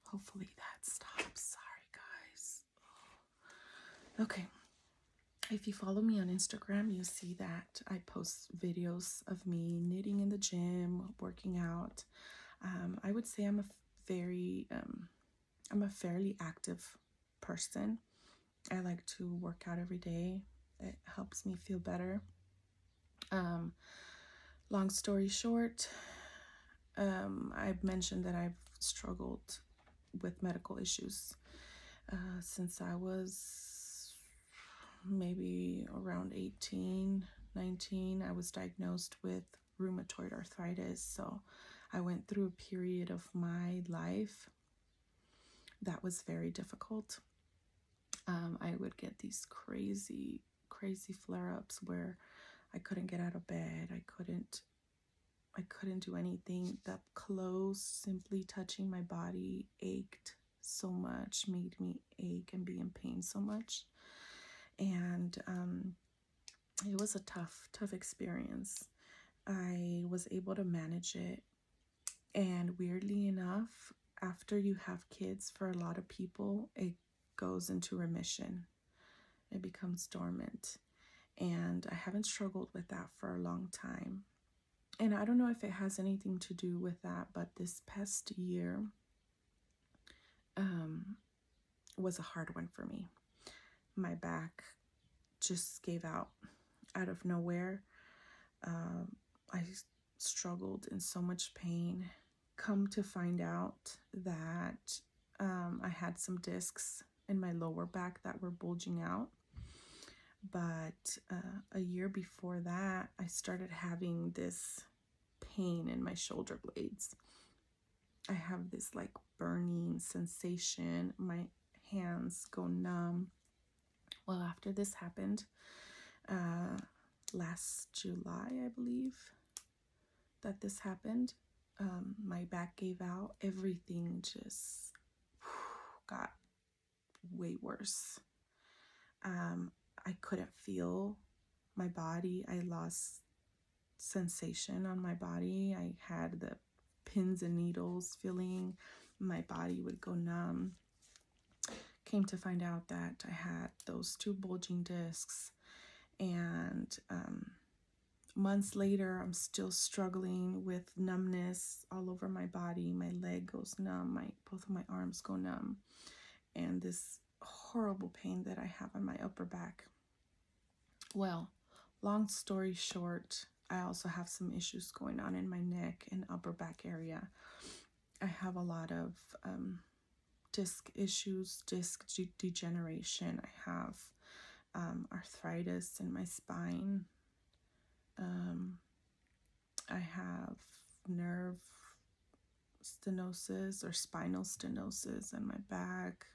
Hopefully that stops. Sorry, guys. Okay. If you follow me on Instagram, you see that I post videos of me knitting in the gym, working out. I would say I'm a fairly active person. I like to work out every day. It helps me feel better. Long story short, I've mentioned that I've struggled with medical issues since I was maybe around 18, 19. I was diagnosed with rheumatoid arthritis. So I went through a period of my life that was very difficult. I would get these crazy flare-ups where I couldn't get out of bed. I couldn't do anything. The clothes simply touching my body ached so much, made me ache and be in pain so much. And it was a tough experience. I was able to manage it. And weirdly enough, after you have kids, for a lot of people, it goes into remission. It becomes dormant. And I haven't struggled with that for a long time. And I don't know if it has anything to do with that, but this past year was a hard one for me. My back just gave out of nowhere. I struggled in so much pain. Come to find out that I had some discs in my lower back that were bulging out. But a year before that, I started having this pain in my shoulder blades. I have this like burning sensation. My hands go numb. Well, after this happened, last July, I believe that this happened, my back gave out. Everything just got way worse. I couldn't feel my body. I lost sensation on my body. I had the pins and needles feeling. My body would go numb. Came to find out that I had those 2 bulging discs, and months later, I'm still struggling with numbness all over my body. My leg goes numb. Both of my arms go numb, and this horrible pain that I have on my upper back. Well, long story short, I also have some issues going on in my neck and upper back area. I have a lot of disc issues, disc degeneration. I have arthritis in my spine. I have nerve stenosis or spinal stenosis in my back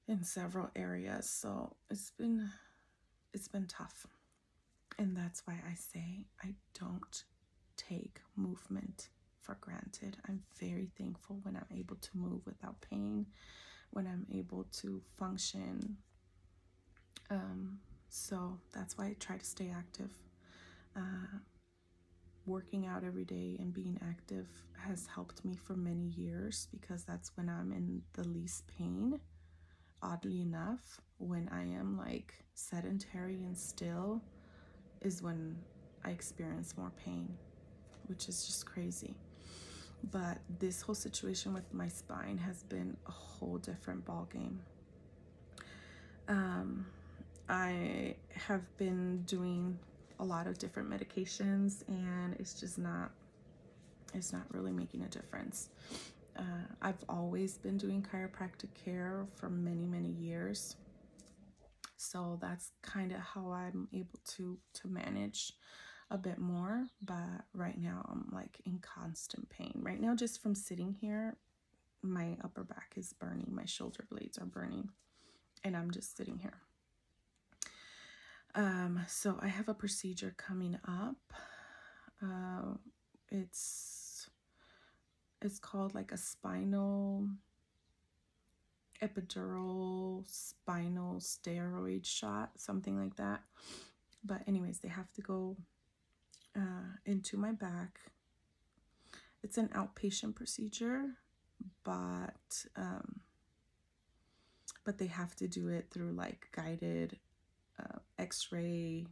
in several areas. So it's been tough. And that's why I say I don't take movement for granted. I'm very thankful when I'm able to move without pain, when I'm able to function. So that's why I try to stay active. Working out every day and being active has helped me for many years, because that's when I'm in the least pain. Oddly enough, when I am like sedentary and still is when I experience more pain, which is just crazy. But this whole situation with my spine has been a whole different ballgame. I have been doing a lot of different medications, and it's not really making a difference. I've always been doing chiropractic care for many, many years. So that's kind of how I'm able to manage a bit more. But right now I'm like in constant pain. Right now, just from sitting here, my upper back is burning, my shoulder blades are burning, and I'm just sitting here. So I have a procedure coming up. It's called like a epidural spinal steroid shot, something like that. But anyways, they have to go into my back. It's an outpatient procedure, but they have to do it through like guided x-ray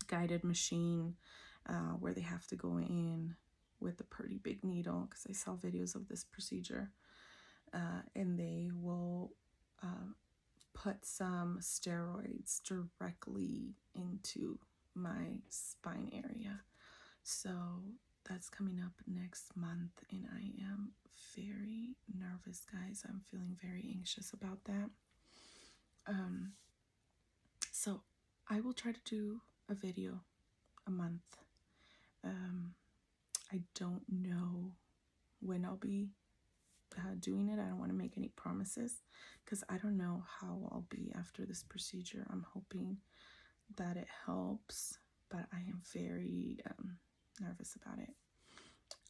guided machine, where they have to go in with a pretty big needle, because I saw videos of this procedure, and they will put some steroids directly into my spine area. So that's coming up next month, and I am very nervous, guys. I'm feeling very anxious about that. So I will try to do a video a month. I don't know when I'll be doing it. I don't want to make any promises, because I don't know how I'll be after this procedure. I'm hoping that it helps, but I am very nervous about it.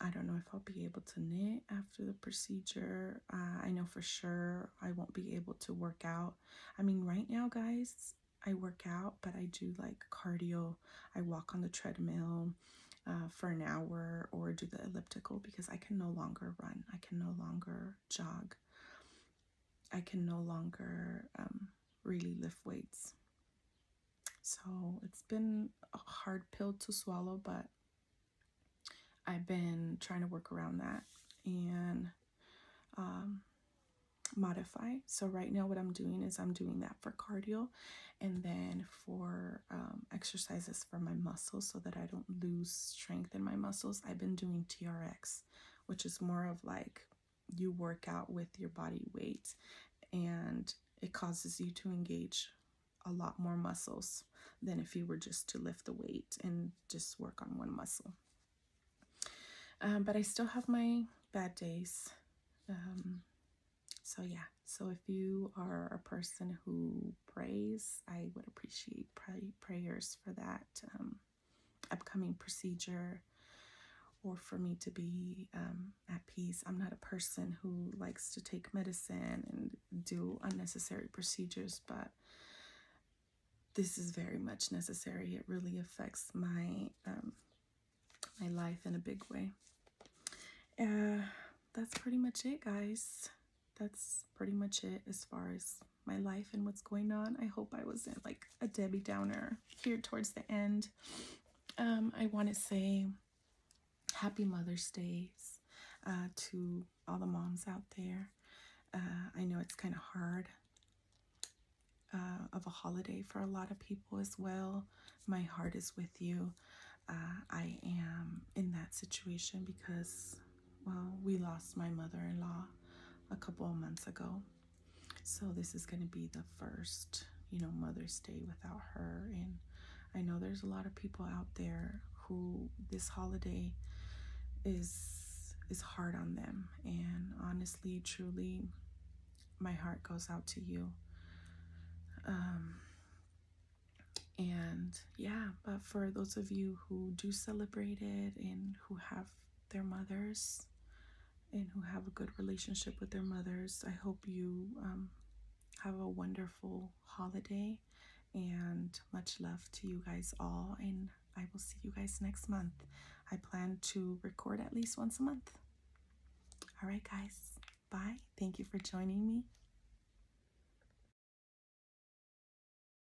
I don't know if I'll be able to knit after the procedure. I know for sure I won't be able to work out. I mean, right now, guys, I work out, but I do like cardio. I walk on the treadmill for an hour, or do the elliptical, because I can no longer run. I can no longer jog. I can no longer really lift weights. So it's been a hard pill to swallow, but I've been trying to work around that and modify. So right now what I'm doing is I'm doing that for cardio, and then for exercises for my muscles, so that I don't lose strength in my muscles, I've been doing TRX, which is more of like you work out with your body weight, and it causes you to engage a lot more muscles than if you were just to lift the weight and just work on one muscle. But I still have my bad days. So yeah, so if you are a person who prays, I would appreciate prayers for that upcoming procedure, or for me to be at peace. I'm not a person who likes to take medicine and do unnecessary procedures, but this is very much necessary. It really affects my my life in a big way. That's pretty much it, guys. That's pretty much it as far as my life and what's going on. I hope I wasn't like a Debbie Downer here towards the end. I want to say happy Mother's Day to all the moms out there. I know it's kind of hard of a holiday for a lot of people as well. My heart is with you. I am in that situation because, well, we lost my mother-in-law a couple of months ago. So this is going to be the first, Mother's Day without her. And I know there's a lot of people out there who this holiday is hard on them. And honestly, truly, my heart goes out to you. And yeah, but for those of you who do celebrate it and who have their mothers and who have a good relationship with their mothers, I hope you have a wonderful holiday, and much love to you guys all. And I will see you guys next month. I plan to record at least once a month. All right, guys. Bye. Thank you for joining me.